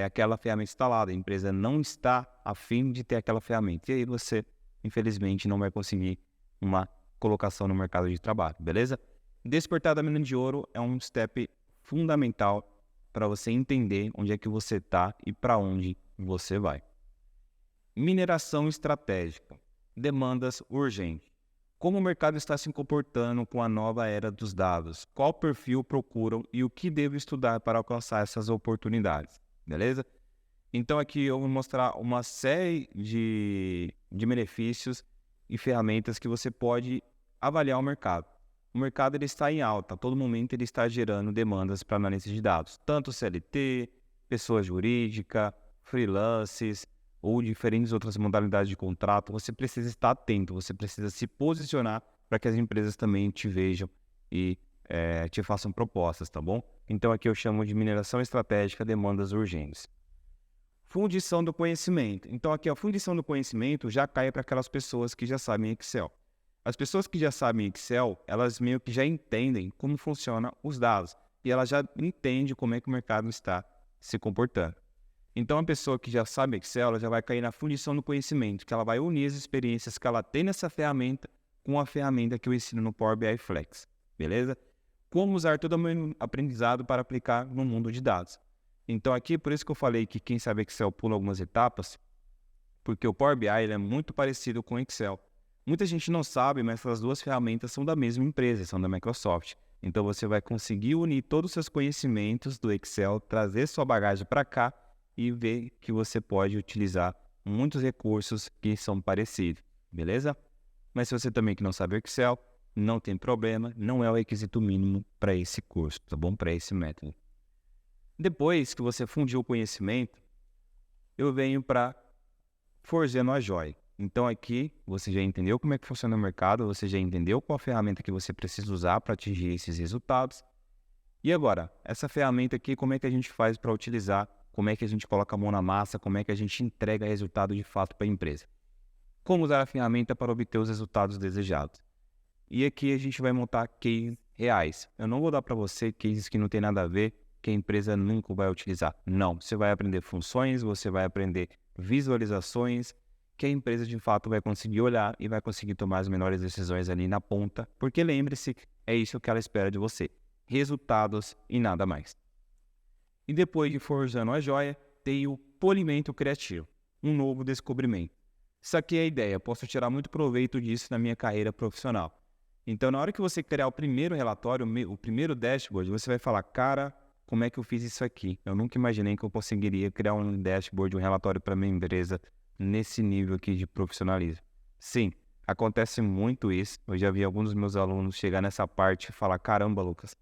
Speaker 1: aquela ferramenta instalada, a empresa não está a fim de ter aquela ferramenta. E aí você, infelizmente, não vai conseguir uma colocação no mercado de trabalho, beleza? Despertar da mina de ouro é um step fundamental para você entender onde é que você está e para onde você vai. Mineração estratégica. Demandas urgentes. Como o mercado está se comportando com a nova era dos dados? Qual perfil procuram e o que devo estudar para alcançar essas oportunidades? Beleza? Então aqui eu vou mostrar uma série de benefícios e ferramentas que você pode avaliar o mercado. O mercado ele está em alta, a todo momento ele está gerando demandas para análise de dados, tanto CLT, pessoa jurídica, freelances ou diferentes outras modalidades de contrato. Você precisa estar atento, você precisa se posicionar para que as empresas também te vejam e te façam propostas, tá bom? Então aqui eu chamo de mineração estratégica, demandas urgentes. Fundição do conhecimento. Então aqui a fundição do conhecimento já cai para aquelas pessoas que já sabem Excel. As pessoas que já sabem Excel, elas meio que já entendem como funcionam os dados e elas já entendem como é que o mercado está se comportando. Então a pessoa que já sabe Excel, ela já vai cair na fundição do conhecimento, que ela vai unir as experiências que ela tem nessa ferramenta com a ferramenta que eu ensino no Power BI Flex, beleza? Como usar todo o meu aprendizado para aplicar no mundo de dados. Então aqui, por isso que eu falei que quem sabe Excel pula algumas etapas, porque o Power BI ele é muito parecido com o Excel. Muita gente não sabe, mas essas duas ferramentas são da mesma empresa, são da Microsoft. Então você vai conseguir unir todos os seus conhecimentos do Excel, trazer sua bagagem para cá e ver que você pode utilizar muitos recursos que são parecidos, beleza? Mas se você também que não sabe Excel, não tem problema, não é o requisito mínimo para esse curso, tá bom? Para esse método. Depois que você fundiu o conhecimento, eu venho para Forjando a Joia. Então aqui você já entendeu como é que funciona o mercado, você já entendeu qual ferramenta que você precisa usar para atingir esses resultados. E agora, essa ferramenta aqui, como é que a gente faz para utilizar? Como é que a gente coloca a mão na massa? Como é que a gente entrega resultado de fato para a empresa? Como usar a ferramenta para obter os resultados desejados? E aqui a gente vai montar cases reais. Eu não vou dar para você cases que não tem nada a ver, que a empresa nunca vai utilizar. Não, você vai aprender funções, você vai aprender visualizações, que a empresa de fato vai conseguir olhar e vai conseguir tomar as melhores decisões ali na ponta, porque lembre-se, é isso que ela espera de você. Resultados e nada mais. E depois de Forjando a Joia, tem o polimento criativo, um novo descobrimento. Isso aqui é a ideia, posso tirar muito proveito disso na minha carreira profissional. Então, na hora que você criar o primeiro relatório, o primeiro dashboard, você vai falar, cara, como é que eu fiz isso aqui? Eu nunca imaginei que eu conseguiria criar um dashboard, um relatório para minha empresa nesse nível aqui de profissionalismo. Sim, acontece muito isso. Eu já vi alguns dos meus alunos chegar nessa parte e falar, caramba, Lucas,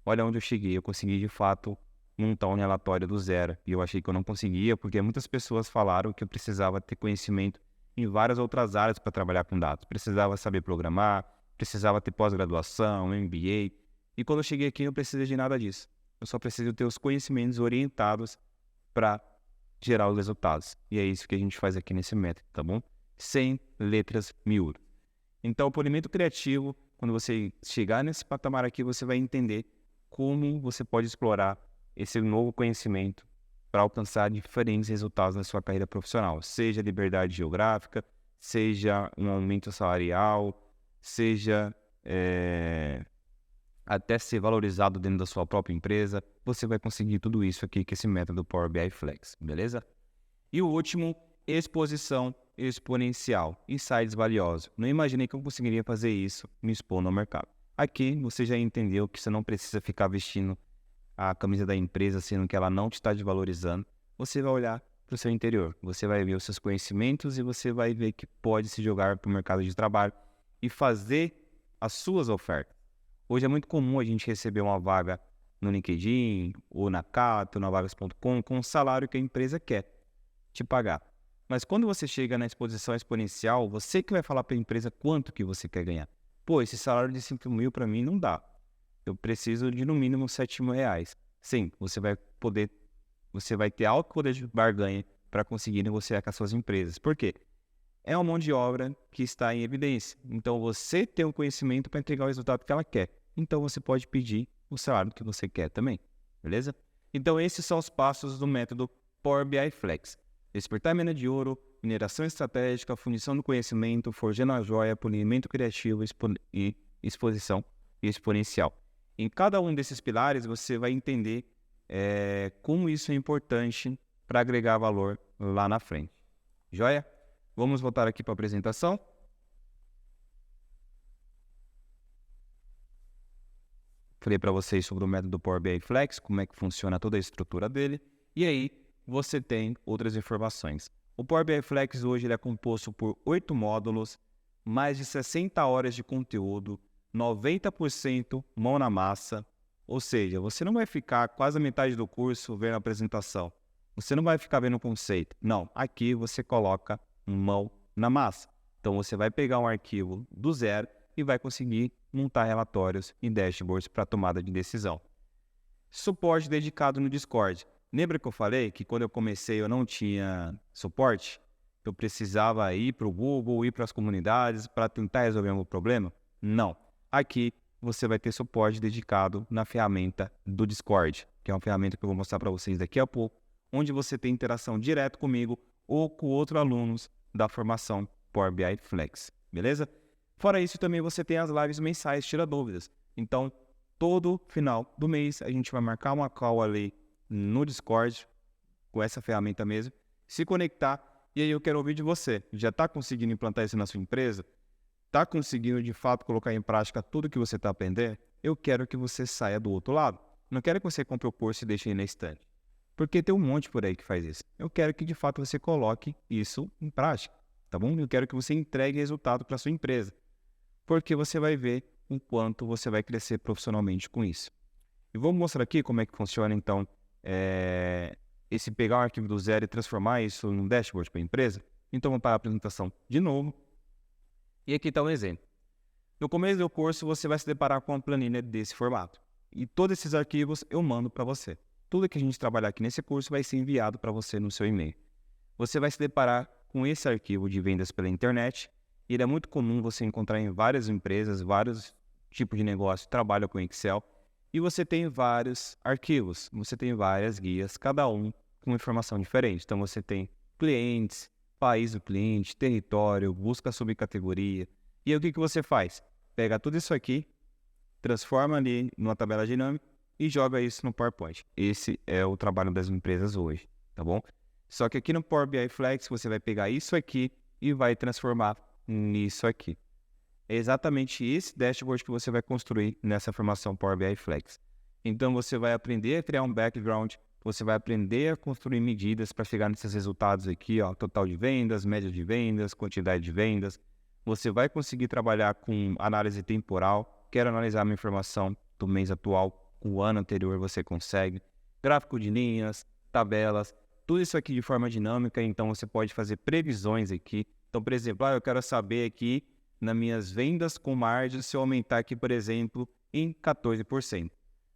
Speaker 1: olha onde eu cheguei. Eu consegui, de fato, montar um relatório do zero. E eu achei que eu não conseguia, porque muitas pessoas falaram que eu precisava ter conhecimento em várias outras áreas para trabalhar com dados. Precisava saber programar, precisava ter pós-graduação, MBA. E quando eu cheguei aqui, eu não precisei de nada disso. Eu só preciso ter os conhecimentos orientados para gerar os resultados. E é isso que a gente faz aqui nesse método, tá bom? Sem letras miúdas. Então, o polimento criativo, quando você chegar nesse patamar aqui, você vai entender como você pode explorar esse novo conhecimento para alcançar diferentes resultados na sua carreira profissional. Seja liberdade geográfica, seja um aumento salarial, seja até ser valorizado dentro da sua própria empresa, você vai conseguir tudo isso aqui com esse método Power BI Flex, beleza? E o último, exposição exponencial, insights valiosos. Não imaginei que eu conseguiria fazer isso me expondo ao mercado. Aqui você já entendeu que você não precisa ficar vestindo a camisa da empresa, sendo que ela não te está desvalorizando. Você vai olhar para o seu interior, você vai ver os seus conhecimentos e você vai ver que pode se jogar para o mercado de trabalho e fazer as suas ofertas. Hoje é muito comum a gente receber uma vaga no LinkedIn, ou na Cato, na vagas.com, com o salário que a empresa quer te pagar. Mas quando você chega na exposição exponencial, você que vai falar para a empresa quanto que você quer ganhar. Pô, esse salário de 5 mil para mim não dá. Eu preciso de no mínimo 7 mil reais. Sim, você vai ter alto poder de barganha para conseguir negociar com as suas empresas. Por quê? É uma mão de obra que está em evidência. Então, você tem o conhecimento para entregar o resultado que ela quer. Então, você pode pedir o salário que você quer também. Beleza? Então, esses são os passos do método Power BI Flex. Despertar a mina de ouro, mineração estratégica, fundição do conhecimento, forjando a joia, polimento criativo e exposição exponencial. Em cada um desses pilares, você vai entender como isso é importante para agregar valor lá na frente. Joia? Vamos voltar aqui para a apresentação. Falei para vocês sobre o método Power BI Flex, como é que funciona toda a estrutura dele. E aí, você tem outras informações. O Power BI Flex hoje ele é composto por 8 módulos, mais de 60 horas de conteúdo, 90% mão na massa. Ou seja, você não vai ficar quase a metade do curso vendo a apresentação. Você não vai ficar vendo o conceito. Não, aqui você coloca mão na massa. Então, você vai pegar um arquivo do zero e vai conseguir montar relatórios e dashboards para tomada de decisão. Suporte dedicado no Discord. Lembra que eu falei que quando eu comecei eu não tinha suporte? Eu precisava ir para o Google, ir para as comunidades para tentar resolver o meu problema? Não. Aqui você vai ter suporte dedicado na ferramenta do Discord, que é uma ferramenta que eu vou mostrar para vocês daqui a pouco, onde você tem interação direto comigo ou com outros alunos da formação Power BI Flex, beleza? Fora isso, também você tem as lives mensais, tira dúvidas. Então, todo final do mês, a gente vai marcar uma call ali no Discord, com essa ferramenta mesmo, se conectar, e aí eu quero ouvir de você. Já está conseguindo implantar isso na sua empresa? Está conseguindo, de fato, colocar em prática tudo que você está aprendendo? Eu quero que você saia do outro lado. Não quero que você compre o curso e deixe ele na estante. Porque tem um monte por aí que faz isso. Eu quero que de fato você coloque isso em prática, tá bom? Eu quero que você entregue resultado para sua empresa, porque você vai ver o quanto você vai crescer profissionalmente com isso. E vamos mostrar aqui como é que funciona, então, esse pegar um arquivo do zero e transformar isso num dashboard para a empresa. Então, vamos para a apresentação de novo. E aqui está um exemplo. No começo do curso, você vai se deparar com uma planilha desse formato. E todos esses arquivos eu mando para você. Tudo que a gente trabalhar aqui nesse curso vai ser enviado para você no seu e-mail. Você vai se deparar com esse arquivo de vendas pela internet. E ele é muito comum você encontrar em várias empresas, vários tipos de negócio que trabalham com Excel. E você tem vários arquivos, você tem várias guias, cada um com informação diferente. Então você tem clientes, país do cliente, território, busca subcategoria. E aí o que você faz? Pega tudo isso aqui, transforma ali numa tabela dinâmica e joga isso no PowerPoint. Esse é o trabalho das empresas hoje, tá bom? Só que aqui no Power BI Flex você vai pegar isso aqui e vai transformar nisso aqui. É exatamente esse dashboard que você vai construir nessa formação Power BI Flex. Então você vai aprender a criar um background, você vai aprender a construir medidas para chegar nesses resultados aqui, ó, total de vendas, média de vendas, quantidade de vendas. Você vai conseguir trabalhar com análise temporal, quero analisar minha informação do mês atual, o ano anterior você consegue, gráfico de linhas, tabelas, tudo isso aqui de forma dinâmica, então você pode fazer previsões aqui. Então, por exemplo, eu quero saber aqui nas minhas vendas com margem se eu aumentar aqui, por exemplo, em 14%.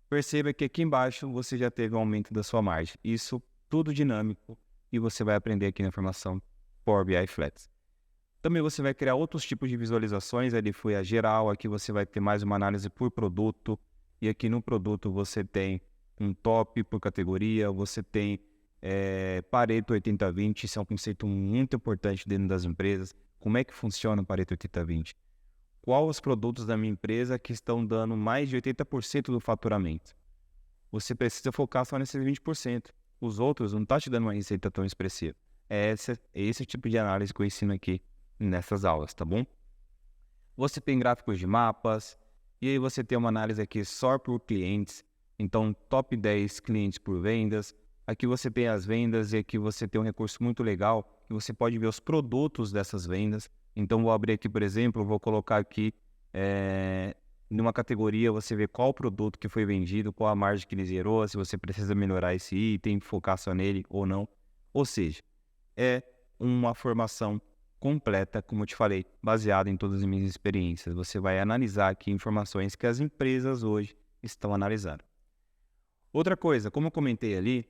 Speaker 1: Perceba que aqui embaixo você já teve um aumento da sua margem. Isso tudo dinâmico e você vai aprender aqui na formação Power BI Flex. Também você vai criar outros tipos de visualizações, ali foi a geral, aqui você vai ter mais uma análise por produto, e aqui no produto você tem um top por categoria, você tem Pareto 80-20, isso é um conceito muito importante dentro das empresas. Como é que funciona o Pareto 80-20? Quais os produtos da minha empresa que estão dando mais de 80% do faturamento? Você precisa focar só nesses 20%. Os outros não estão te dando uma receita tão expressiva. É esse tipo de análise que eu ensino aqui nessas aulas, tá bom? Você tem gráficos de mapas, e aí você tem uma análise aqui só por clientes, então top 10 clientes por vendas. Aqui você tem as vendas e aqui você tem um recurso muito legal, que você pode ver os produtos dessas vendas. Então vou abrir aqui, por exemplo, vou colocar aqui numa categoria, você vê qual produto que foi vendido, qual a margem que ele gerou, se você precisa melhorar esse item, focar só nele ou não. Ou seja, é uma formação completa, como eu te falei, baseada em todas as minhas experiências. Você vai analisar aqui informações que as empresas hoje estão analisando. Outra coisa, como eu comentei ali,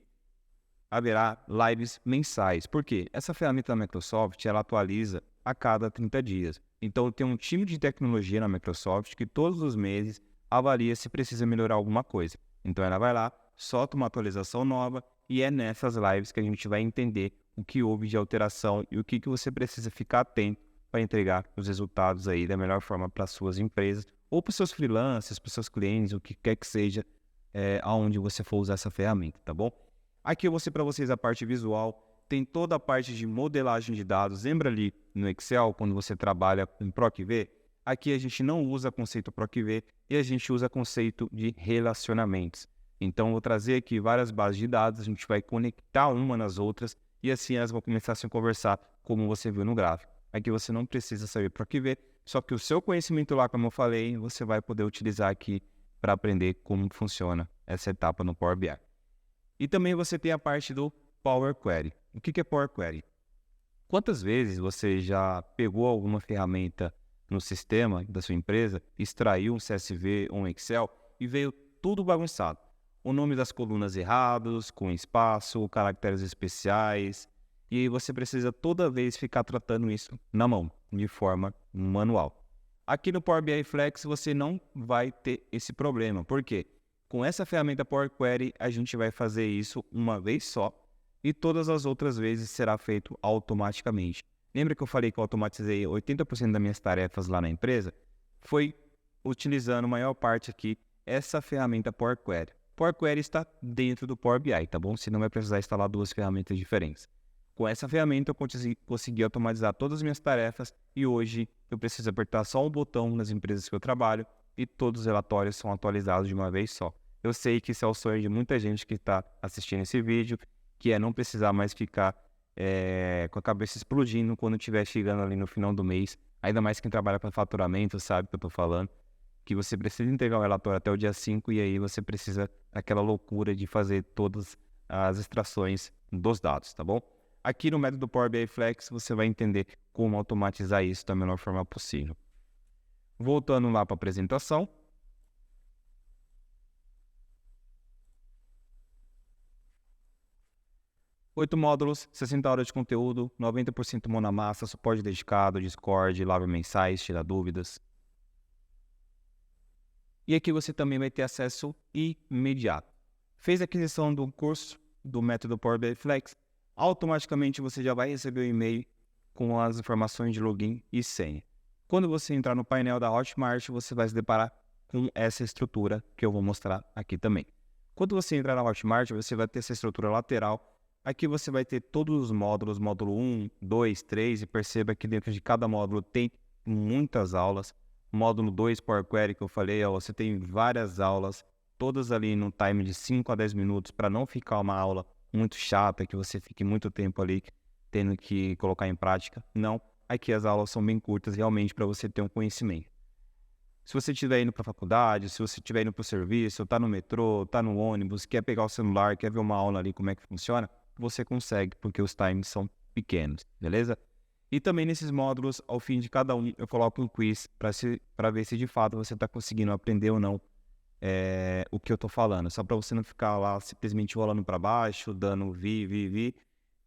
Speaker 1: haverá lives mensais. Por quê? Essa ferramenta da Microsoft, ela atualiza a cada 30 dias. Então, tem um time de tecnologia na Microsoft que todos os meses avalia se precisa melhorar alguma coisa. Então, ela vai lá, solta uma atualização nova e é nessas lives que a gente vai entender o que houve de alteração e o que você precisa ficar atento para entregar os resultados aí da melhor forma para as suas empresas ou para os seus freelancers, para os seus clientes, o que quer que seja, aonde você for usar essa ferramenta, tá bom? Aqui eu vou mostrar para vocês a parte visual, tem toda a parte de modelagem de dados. Lembra ali no Excel, quando você trabalha com PROC-V? Aqui a gente não usa conceito PROC-V e a gente usa conceito de relacionamentos. Então, eu vou trazer aqui várias bases de dados, a gente vai conectar uma nas outras e assim elas vão começar a se conversar, como você viu no gráfico. Aqui você não precisa saber PROC-V, só que o seu conhecimento lá, como eu falei, você vai poder utilizar aqui para aprender como funciona essa etapa no Power BI. E também você tem a parte do Power Query. O que é Power Query? Quantas vezes você já pegou alguma ferramenta no sistema da sua empresa, extraiu um CSV ou um Excel e veio tudo bagunçado? O nome das colunas errados, com espaço, caracteres especiais, e aí você precisa toda vez ficar tratando isso na mão, de forma manual. Aqui no Power BI Flex você não vai ter esse problema. Por quê? Com essa ferramenta Power Query a gente vai fazer isso uma vez só e todas as outras vezes será feito automaticamente. Lembra que eu falei que eu automatizei 80% das minhas tarefas lá na empresa? Foi utilizando a maior parte aqui essa ferramenta Power Query. Power Query está dentro do Power BI, tá bom? Você não vai precisar instalar duas ferramentas diferentes. Com essa ferramenta eu consegui automatizar todas as minhas tarefas e hoje eu preciso apertar só um botão nas empresas que eu trabalho e todos os relatórios são atualizados de uma vez só. Eu sei que esse é o sonho de muita gente que está assistindo esse vídeo, que é não precisar mais ficar com a cabeça explodindo quando estiver chegando ali no final do mês. Ainda mais quem trabalha com faturamento, sabe o que eu estou falando. Que você precisa entregar o relatório até o dia 5 e aí você precisa daquela loucura de fazer todas as extrações dos dados, tá bom? Aqui no método Power BI Flex você vai entender como automatizar isso da melhor forma possível. Voltando lá para a apresentação. Oito módulos, 60 horas de conteúdo, 90% mão na massa, suporte dedicado, Discord, live mensais, tira dúvidas. E aqui você também vai ter acesso imediato. Fez a aquisição do curso do método Power BI Flex, automaticamente você já vai receber o e-mail com as informações de login e senha. Quando você entrar no painel da Hotmart, você vai se deparar com essa estrutura que eu vou mostrar aqui também. Quando você entrar na Hotmart, você vai ter essa estrutura lateral. Aqui você vai ter todos os módulos, módulo 1, 2, 3, e perceba que dentro de cada módulo tem muitas aulas. Módulo 2, Power Query, que eu falei, você tem várias aulas, todas ali no time de 5 a 10 minutos, para não ficar uma aula muito chata, que você fique muito tempo ali tendo que colocar em prática. Não, aqui as aulas são bem curtas, realmente, para você ter um conhecimento. Se você estiver indo para a faculdade, se você estiver indo para o serviço, está no metrô, está no ônibus, quer pegar o celular, quer ver uma aula ali, como é que funciona, você consegue, porque os times são pequenos, beleza? E também nesses módulos, ao fim de cada um, eu coloco um quiz para ver se de fato você está conseguindo aprender ou não o que eu estou falando. Só para você não ficar lá simplesmente rolando para baixo, dando vi,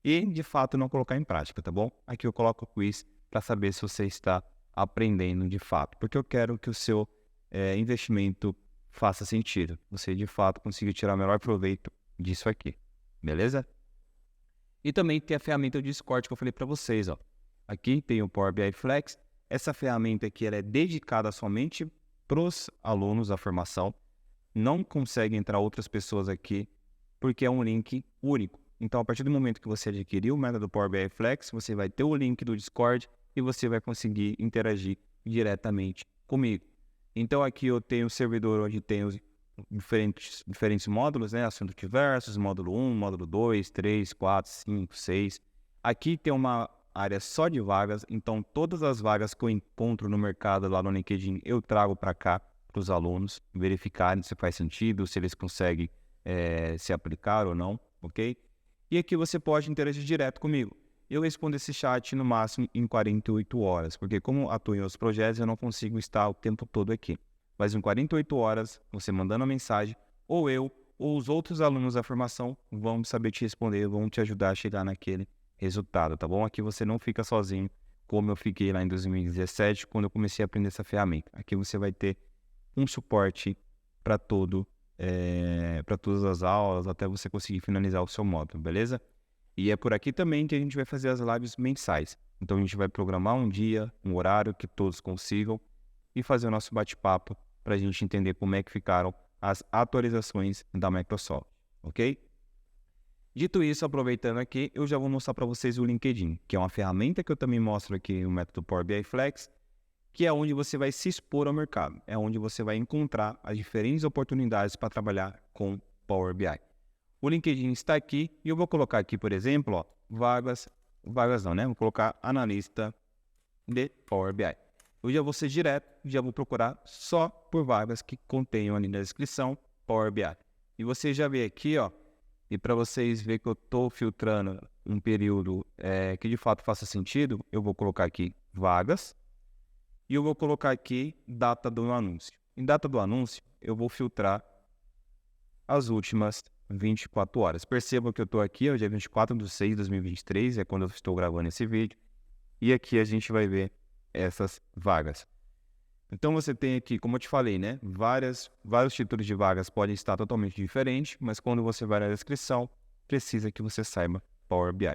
Speaker 1: e de fato não colocar em prática, tá bom? Aqui eu coloco o quiz para saber se você está aprendendo de fato, porque eu quero que o seu investimento faça sentido. Você de fato consiga tirar o melhor proveito disso aqui, beleza? E também tem a ferramenta de Discord que eu falei para vocês, ó. Aqui tem o Power BI Flex. Essa ferramenta aqui ela é dedicada somente para os alunos da formação. Não consegue entrar outras pessoas aqui, porque é um link único. Então, a partir do momento que você adquirir o método Power BI Flex, você vai ter o link do Discord e você vai conseguir interagir diretamente comigo. Então, aqui eu tenho o servidor onde tem os diferentes módulos, né? Assuntos diversos, módulo 1, módulo 2, 3, 4, 5, 6. Aqui tem uma área só de vagas, então todas as vagas que eu encontro no mercado lá no LinkedIn, eu trago para cá para os alunos verificarem se faz sentido, se eles conseguem se aplicar ou não, ok? E aqui você pode interagir direto comigo. Eu respondo esse chat no máximo em 48 horas, porque como atuo em outros projetos, eu não consigo estar o tempo todo aqui. Mas em 48 horas, você mandando a mensagem, ou eu, ou os outros alunos da formação vão saber te responder, vão te ajudar a chegar naquele resultado, tá bom? Aqui você não fica sozinho, como eu fiquei lá em 2017, quando eu comecei a aprender essa ferramenta. Aqui você vai ter um suporte para para todas as aulas, até você conseguir finalizar o seu módulo, beleza? E é por aqui também que a gente vai fazer as lives mensais. Então a gente vai programar um dia, um horário que todos consigam e fazer o nosso bate-papo para a gente entender como é que ficaram as atualizações da Microsoft, ok? Dito isso, aproveitando aqui, eu já vou mostrar para vocês o LinkedIn, que é uma ferramenta que eu também mostro aqui no método Power BI Flex, que é onde você vai se expor ao mercado, é onde você vai encontrar as diferentes oportunidades para trabalhar com Power BI. O LinkedIn está aqui e eu vou colocar aqui, por exemplo, ó, vagas não, né? Vou colocar analista de Power BI. Eu já vou ser direto, já vou procurar só por vagas que contenham ali na descrição Power BI. E você já vê aqui, ó, e para vocês verem que eu estou filtrando um período que de fato faça sentido, eu vou colocar aqui vagas e eu vou colocar aqui data do anúncio. Em data do anúncio, eu vou filtrar as últimas 24 horas. Percebam que eu estou aqui, ó, dia 24/6/2023, é quando eu estou gravando esse vídeo. E aqui a gente vai ver essas vagas. Então você tem aqui, como eu te falei, né, vários títulos de vagas podem estar totalmente diferentes, mas quando você vai na descrição, precisa que você saiba Power BI.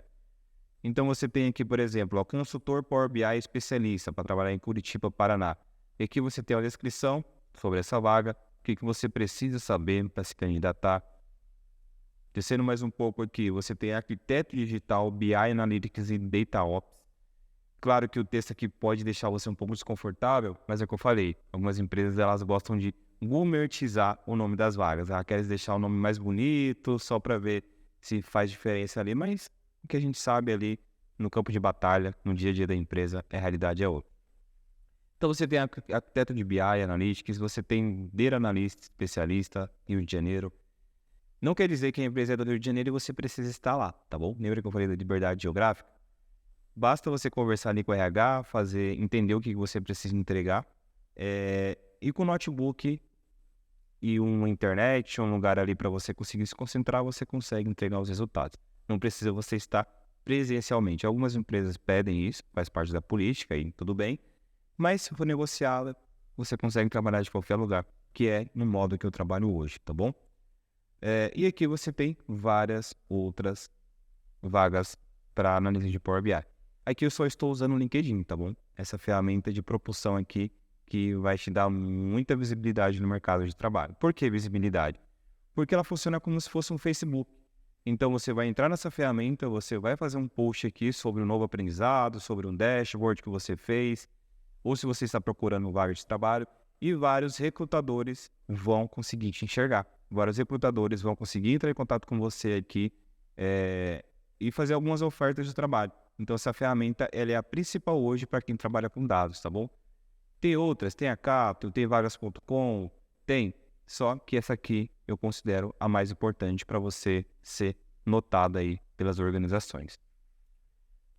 Speaker 1: Então você tem aqui, por exemplo, ó, consultor Power BI especialista para trabalhar em Curitiba, Paraná. E aqui você tem a descrição sobre essa vaga, o que você precisa saber para se candidatar. Descendo mais um pouco aqui, você tem arquiteto digital, BI Analytics e DataOps. Claro que o texto aqui pode deixar você um pouco desconfortável, mas é o que eu falei, algumas empresas elas gostam de gourmetizar o nome das vagas. Quer deixar o nome mais bonito, só para ver se faz diferença ali, mas o que a gente sabe ali no campo de batalha, no dia a dia da empresa, a realidade é outra. Então você tem arquiteto de BI, Analytics, você tem Data Analyst, especialista, Rio de Janeiro. Não quer dizer que a empresa é do Rio de Janeiro e você precisa estar lá, tá bom? Lembra que eu falei da liberdade geográfica? Basta você conversar ali com o RH, entender o que você precisa entregar, e com o notebook e uma internet, um lugar ali para você conseguir se concentrar, você consegue entregar os resultados. Não precisa você estar presencialmente. Algumas empresas pedem isso, faz parte da política e tudo bem, mas se for negociável, você consegue trabalhar de qualquer lugar, que é no modo que eu trabalho hoje, tá bom? E aqui você tem várias outras vagas para análise de Power BI. Aqui eu só estou usando o LinkedIn, tá bom? Essa ferramenta de propulsão aqui que vai te dar muita visibilidade no mercado de trabalho. Por que visibilidade? Porque ela funciona como se fosse um Facebook. Então você vai entrar nessa ferramenta, você vai fazer um post aqui sobre um novo aprendizado, sobre um dashboard que você fez, ou se você está procurando vaga de trabalho, e vários recrutadores vão conseguir te enxergar. Vários recrutadores vão conseguir entrar em contato com você aqui e fazer algumas ofertas de trabalho. Então essa ferramenta ela é a principal hoje para quem trabalha com dados, tá bom? Tem outras, tem a Capto, tem vagas.com, tem. Só que essa aqui eu considero a mais importante para você ser notado aí pelas organizações.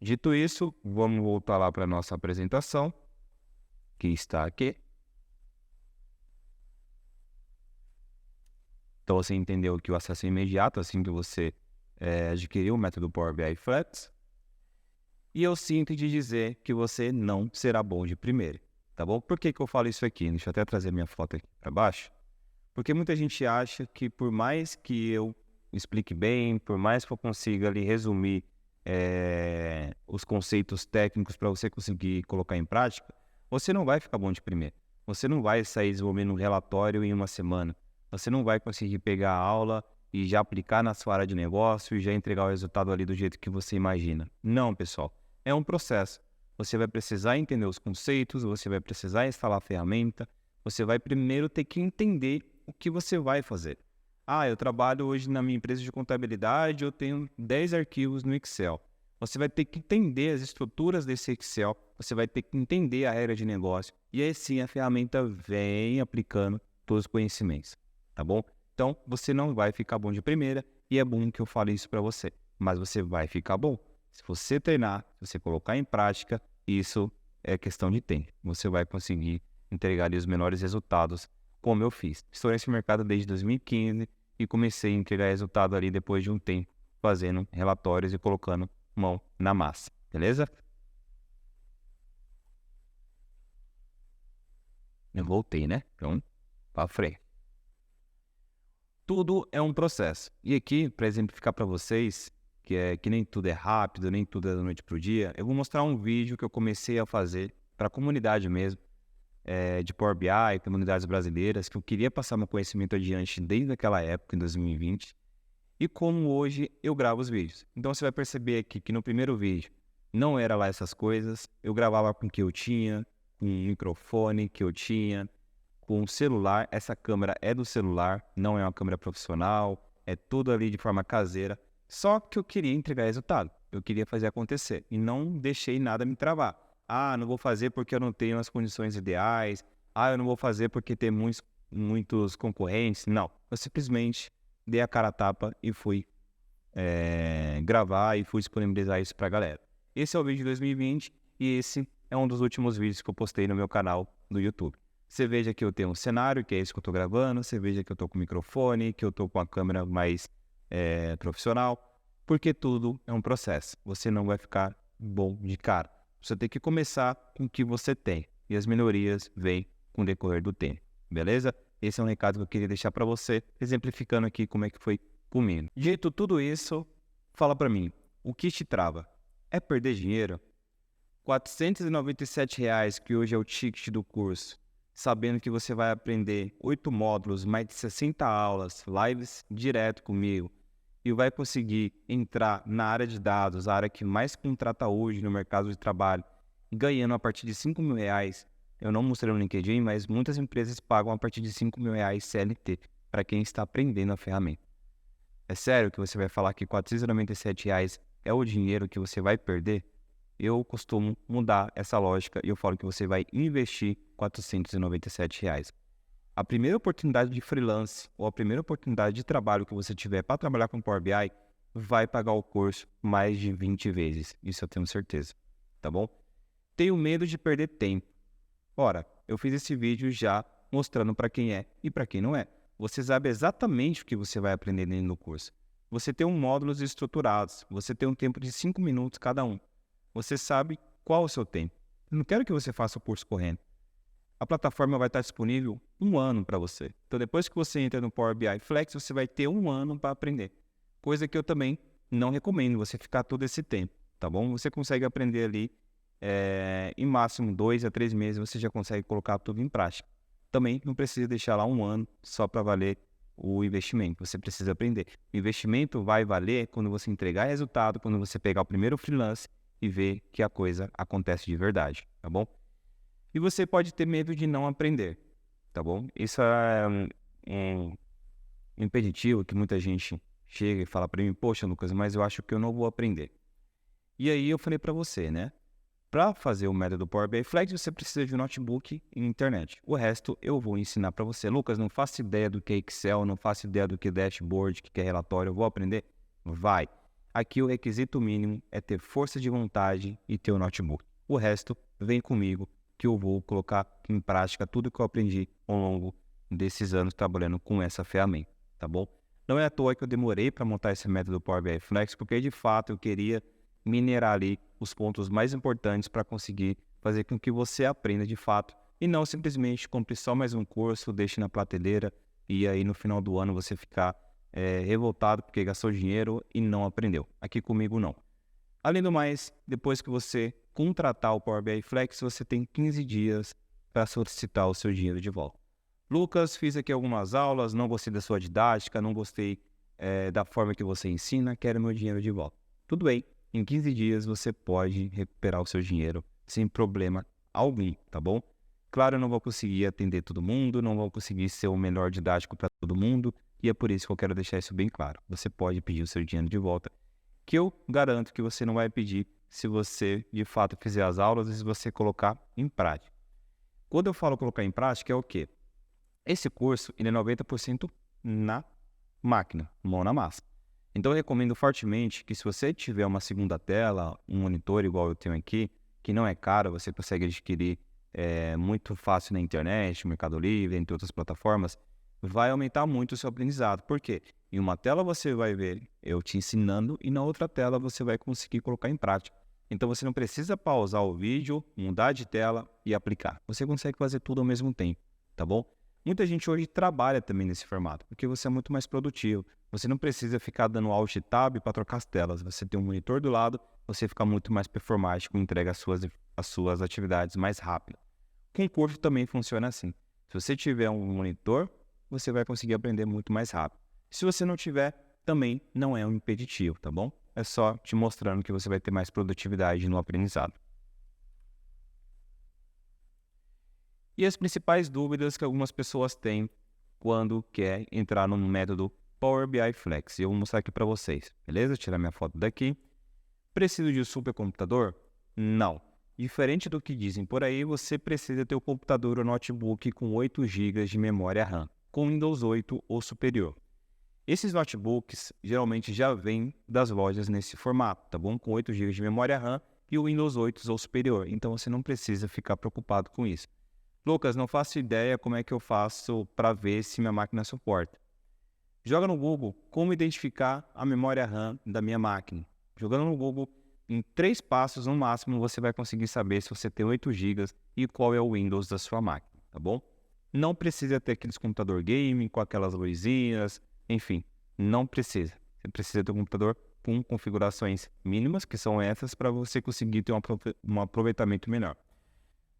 Speaker 1: Dito isso, vamos voltar lá para a nossa apresentação, que está aqui. Então você entendeu que o acesso é imediato, assim que você adquiriu o método Power BI Flex. E eu sinto de dizer que você não será bom de primeira, tá bom? Por que eu falo isso aqui? Deixa eu até trazer minha foto aqui para baixo. Porque muita gente acha que por mais que eu explique bem, por mais que eu consiga ali resumir os conceitos técnicos para você conseguir colocar em prática, você não vai ficar bom de primeira. Você não vai sair desenvolvendo um relatório em uma semana. Você não vai conseguir pegar a aula e já aplicar na sua área de negócio e já entregar o resultado ali do jeito que você imagina. Não, pessoal. É um processo. Você vai precisar entender os conceitos, você vai precisar instalar a ferramenta, você vai primeiro ter que entender o que você vai fazer. Eu trabalho hoje na minha empresa de contabilidade, eu tenho 10 arquivos no Excel. Você vai ter que entender as estruturas desse Excel, você vai ter que entender a regra de negócio, e aí sim a ferramenta vem aplicando todos os conhecimentos, tá bom? Então, você não vai ficar bom de primeira, e é bom que eu fale isso para você, mas você vai ficar bom. Se você treinar, se você colocar em prática, isso é questão de tempo. Você vai conseguir entregar ali os menores resultados, como eu fiz. Estou nesse mercado desde 2015 e comecei a entregar resultado ali depois de um tempo, fazendo relatórios e colocando mão na massa, beleza? Eu voltei, né? Então, para frente. Tudo é um processo. E aqui, para exemplificar para vocês, que nem tudo é rápido, nem tudo é da noite para o dia, eu vou mostrar um vídeo que eu comecei a fazer para a comunidade mesmo, de Power BI, comunidades brasileiras, que eu queria passar meu conhecimento adiante desde aquela época, em 2020, e como hoje eu gravo os vídeos. Então você vai perceber aqui que no primeiro vídeo não era lá essas coisas, eu gravava com o que eu tinha, com o microfone que eu tinha, com o celular. Essa câmera é do celular, não é uma câmera profissional, é tudo ali de forma caseira. Só que eu queria entregar resultado, eu queria fazer acontecer e não deixei nada me travar. Não vou fazer porque eu não tenho as condições ideais. Eu não vou fazer porque tem muitos concorrentes. Não, eu simplesmente dei a cara a tapa e fui gravar e fui disponibilizar isso pra galera. Esse é o vídeo de 2020 e esse é um dos últimos vídeos que eu postei no meu canal do YouTube. Você veja que eu tenho um cenário, que é esse que eu tô gravando, você veja que eu tô com o microfone, que eu tô com a câmera mais profissional, porque tudo é um processo. Você não vai ficar bom de cara. Você tem que começar com o que você tem e as melhorias vêm com o decorrer do tempo, beleza? Esse é um recado que eu queria deixar para você, exemplificando aqui como é que foi comigo. Dito tudo isso, fala para mim, o que te trava? É perder dinheiro? R$ 497,00 que hoje é o ticket do curso, sabendo que você vai aprender 8 módulos, mais de 60 aulas, lives direto comigo, e vai conseguir entrar na área de dados, a área que mais contrata hoje no mercado de trabalho, ganhando a partir de R$ 5.000 eu não mostrei no LinkedIn, mas muitas empresas pagam a partir de R$ 5.000 CLT para quem está aprendendo a ferramenta. É sério que você vai falar que R$ 497 é o dinheiro que você vai perder? Eu costumo mudar essa lógica e eu falo que você vai investir R$ 497. A primeira oportunidade de freelance ou a primeira oportunidade de trabalho que você tiver para trabalhar com Power BI vai pagar o curso mais de 20 vezes. Isso eu tenho certeza, tá bom? Tenho medo de perder tempo. Ora, eu fiz esse vídeo já mostrando para quem é e para quem não é. Você sabe exatamente o que você vai aprender dentro do curso. Você tem módulos estruturados, você tem um tempo de 5 minutos cada um. Você sabe qual é o seu tempo. Eu não quero que você faça o curso correndo. A plataforma vai estar disponível 1 ano para você. Então, depois que você entra no Power BI Flex, você vai ter 1 ano para aprender. Coisa que eu também não recomendo você ficar todo esse tempo, tá bom? Você consegue aprender ali, em máximo 2 a 3 meses, você já consegue colocar tudo em prática. Também não precisa deixar lá 1 ano só para valer o investimento. Você precisa aprender. O investimento vai valer quando você entregar resultado, quando você pegar o primeiro freelance e ver que a coisa acontece de verdade, tá bom? E você pode ter medo de não aprender, tá bom? Isso é um impeditivo que muita gente chega e fala para mim, poxa, Lucas, mas eu acho que eu não vou aprender. E aí eu falei para você, né? Para fazer o método Power BI Flex, você precisa de um notebook e internet. O resto eu vou ensinar para você. Lucas, não faço ideia do que é Excel, não faço ideia do que é dashboard, o que é relatório, eu vou aprender? Vai. Aqui o requisito mínimo é ter força de vontade e ter o notebook. O resto, vem comigo, que eu vou colocar em prática tudo que eu aprendi ao longo desses anos trabalhando com essa ferramenta, tá bom? Não é à toa que eu demorei para montar esse método Power BI Flex, porque de fato eu queria minerar ali os pontos mais importantes para conseguir fazer com que você aprenda de fato e não simplesmente compre só mais um curso, deixe na prateleira e aí no final do ano você ficar revoltado porque gastou dinheiro e não aprendeu. Aqui comigo não. Além do mais, depois que você contratar o Power BI Flex, você tem 15 dias para solicitar o seu dinheiro de volta. Lucas, fiz aqui algumas aulas, não gostei da sua didática, não gostei da forma que você ensina, quero meu dinheiro de volta. Tudo bem, em 15 dias você pode recuperar o seu dinheiro sem problema algum, tá bom? Claro, eu não vou conseguir atender todo mundo, não vou conseguir ser o melhor didático para todo mundo, e é por isso que eu quero deixar isso bem claro. Você pode pedir o seu dinheiro de volta, que eu garanto que você não vai pedir se você, de fato, fizer as aulas e se você colocar em prática. Quando eu falo colocar em prática, é o quê? Esse curso, ele é 90% na máquina, mão na massa. Então, eu recomendo fortemente que se você tiver uma segunda tela, um monitor igual eu tenho aqui, que não é caro, você consegue adquirir muito fácil na internet, no Mercado Livre, entre outras plataformas, vai aumentar muito o seu aprendizado. Por quê? Em uma tela você vai ver eu te ensinando e na outra tela você vai conseguir colocar em prática. Então você não precisa pausar o vídeo, mudar de tela e aplicar. Você consegue fazer tudo ao mesmo tempo, tá bom? Muita gente hoje trabalha também nesse formato, porque você é muito mais produtivo. Você não precisa ficar dando Alt e Tab para trocar as telas. Você tem um monitor do lado, você fica muito mais performático, entrega as suas atividades mais rápido. Com o curso também funciona assim. Se você tiver um monitor, você vai conseguir aprender muito mais rápido. Se você não tiver, também não é um impeditivo, tá bom? É só te mostrando que você vai ter mais produtividade no aprendizado. E as principais dúvidas que algumas pessoas têm quando quer entrar no método Power BI Flex. Eu vou mostrar aqui para vocês, beleza? Vou tirar minha foto daqui. Preciso de um supercomputador? Não. Diferente do que dizem por aí, você precisa ter um computador ou notebook com 8 GB de memória RAM, com Windows 8 ou superior. Esses notebooks geralmente já vêm das lojas nesse formato, tá bom? Com 8 GB de memória RAM e o Windows 8 ou superior. Então você não precisa ficar preocupado com isso. Lucas, não faço ideia como é que eu faço para ver se minha máquina suporta. Joga no Google como identificar a memória RAM da minha máquina. Jogando no Google, em 3 passos no máximo, você vai conseguir saber se você tem 8 GB e qual é o Windows da sua máquina, tá bom? Não precisa ter aqueles computador gaming com aquelas luzinhas, enfim, não precisa. Você precisa ter um computador com configurações mínimas, que são essas, para você conseguir ter um aproveitamento melhor.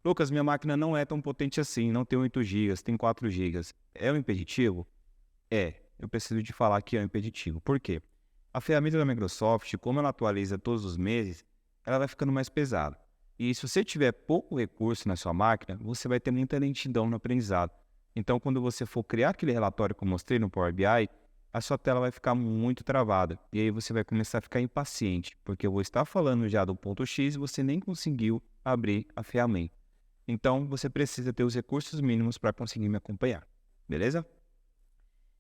Speaker 1: Lucas, minha máquina não é tão potente assim, não tem 8 GB, tem 4 GB. É um impeditivo? É, eu preciso te falar que é um impeditivo. Por quê? A ferramenta da Microsoft, como ela atualiza todos os meses, ela vai ficando mais pesada. E se você tiver pouco recurso na sua máquina, você vai ter muita lentidão no aprendizado. Então, quando você for criar aquele relatório que eu mostrei no Power BI, a sua tela vai ficar muito travada. E aí você vai começar a ficar impaciente, porque eu vou estar falando já do ponto X e você nem conseguiu abrir a ferramenta. Então, você precisa ter os recursos mínimos para conseguir me acompanhar, beleza?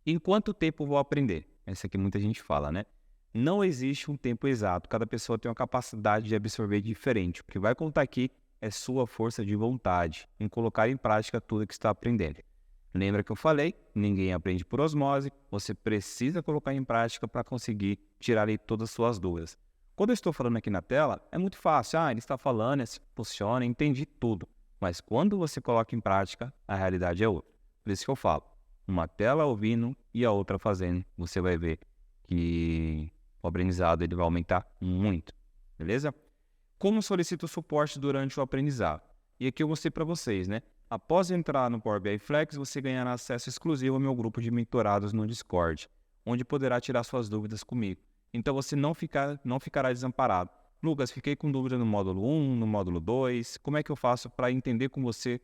Speaker 1: Em quanto tempo eu vou aprender? Essa aqui muita gente fala, né? Não existe um tempo exato, cada pessoa tem uma capacidade de absorver diferente. O que vai contar aqui é sua força de vontade em colocar em prática tudo que está aprendendo. Lembra que eu falei? Ninguém aprende por osmose, você precisa colocar em prática para conseguir tirar ali todas as suas dúvidas. Quando eu estou falando aqui na tela, é muito fácil. Ele está falando, funciona, entendi tudo. Mas quando você coloca em prática, a realidade é outra. Por isso que eu falo, uma tela ouvindo e a outra fazendo, você vai ver que o aprendizado ele vai aumentar muito, beleza? Como solicito suporte durante o aprendizado? E aqui eu mostrei para vocês, né? Após entrar no Power BI Flex, você ganhará acesso exclusivo ao meu grupo de mentorados no Discord, onde poderá tirar suas dúvidas comigo. Então você não ficará desamparado. Lucas, fiquei com dúvida no módulo 1, no módulo 2, como é que eu faço para entender com você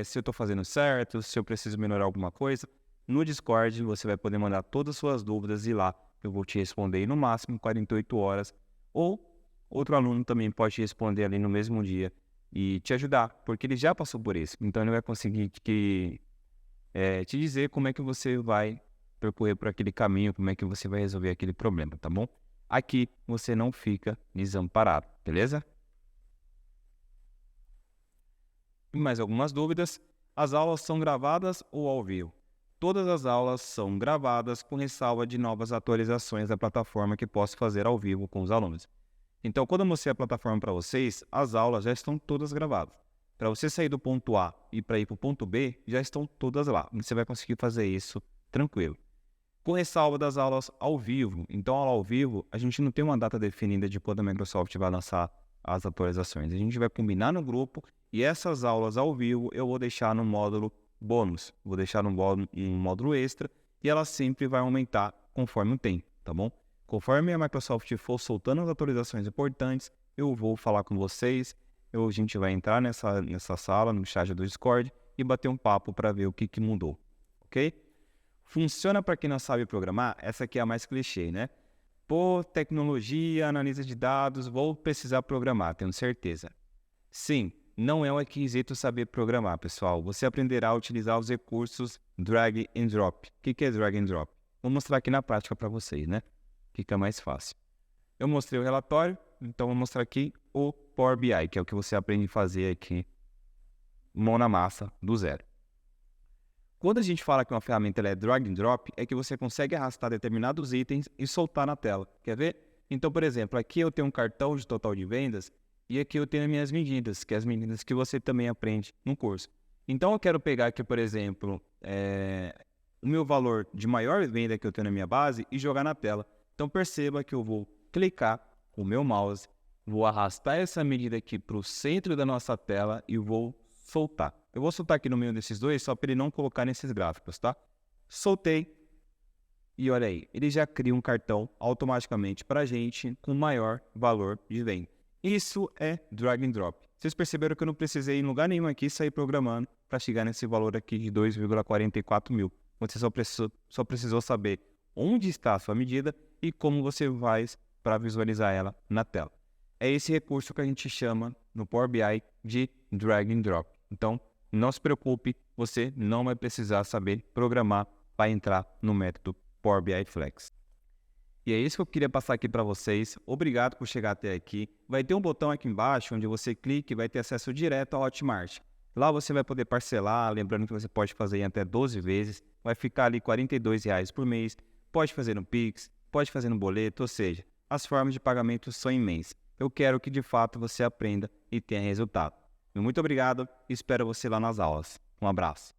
Speaker 1: se eu estou fazendo certo, se eu preciso melhorar alguma coisa? No Discord você vai poder mandar todas as suas dúvidas e lá eu vou te responder no máximo 48 horas. Ou outro aluno também pode te responder ali no mesmo dia e te ajudar, porque ele já passou por isso. Então ele vai conseguir te dizer como é que você vai percorrer por aquele caminho, como é que você vai resolver aquele problema, tá bom? Aqui você não fica desamparado, beleza? E mais algumas dúvidas? As aulas são gravadas ou ao vivo? Todas as aulas são gravadas com ressalva de novas atualizações da plataforma que posso fazer ao vivo com os alunos. Então, quando eu mostrei a plataforma para vocês, as aulas já estão todas gravadas. Para você sair do ponto A e para ir para o ponto B, já estão todas lá. Você vai conseguir fazer isso tranquilo. Com ressalva das aulas ao vivo. Então, aula ao vivo, a gente não tem uma data definida de quando a Microsoft vai lançar as atualizações. A gente vai combinar no grupo e essas aulas ao vivo eu vou deixar no módulo bônus. Vou deixar no módulo extra e ela sempre vai aumentar conforme o tempo, tá bom? Conforme a Microsoft for soltando as atualizações importantes, eu vou falar com vocês. A gente vai entrar nessa sala, no chat do Discord e bater um papo para ver o que mudou, ok? Funciona para quem não sabe programar? Essa aqui é a mais clichê, né? Pô, tecnologia, analisa de dados, vou precisar programar, tenho certeza. Sim, não é um requisito saber programar, pessoal. Você aprenderá a utilizar os recursos drag and drop. O que é drag and drop? Vou mostrar aqui na prática para vocês, né? Fica mais fácil. Eu mostrei o relatório, então vou mostrar aqui o Power BI, que é o que você aprende a fazer aqui, mão na massa, do zero. Quando a gente fala que uma ferramenta ela é drag and drop, é que você consegue arrastar determinados itens e soltar na tela. Quer ver? Então, por exemplo, aqui eu tenho um cartão de total de vendas e aqui eu tenho as minhas medidas, que é as medidas que você também aprende no curso. Então, eu quero pegar aqui, por exemplo, o meu valor de maior venda que eu tenho na minha base e jogar na tela. Então, perceba que eu vou clicar com o meu mouse, vou arrastar essa medida aqui para o centro da nossa tela e vou soltar. Eu vou soltar aqui no meio desses dois só para ele não colocar nesses gráficos, tá? Soltei e olha aí, ele já cria um cartão automaticamente para a gente com maior valor de venda. Isso é drag and drop. Vocês perceberam que eu não precisei em lugar nenhum aqui sair programando para chegar nesse valor aqui de 2,44 mil. Você só precisou saber onde está a sua medida e como você faz para visualizar ela na tela. É esse recurso que a gente chama no Power BI de drag and drop. Então, não se preocupe, você não vai precisar saber programar para entrar no método Power BI Flex. E é isso que eu queria passar aqui para vocês. Obrigado por chegar até aqui. Vai ter um botão aqui embaixo onde você clica e vai ter acesso direto ao Hotmart. Lá você vai poder parcelar, lembrando que você pode fazer em até 12 vezes. Vai ficar ali R$ 42 por mês. Pode fazer no Pix, pode fazer no boleto, ou seja, as formas de pagamento são imensas. Eu quero que de fato você aprenda e tenha resultado. Muito obrigado e espero você lá nas aulas. Um abraço.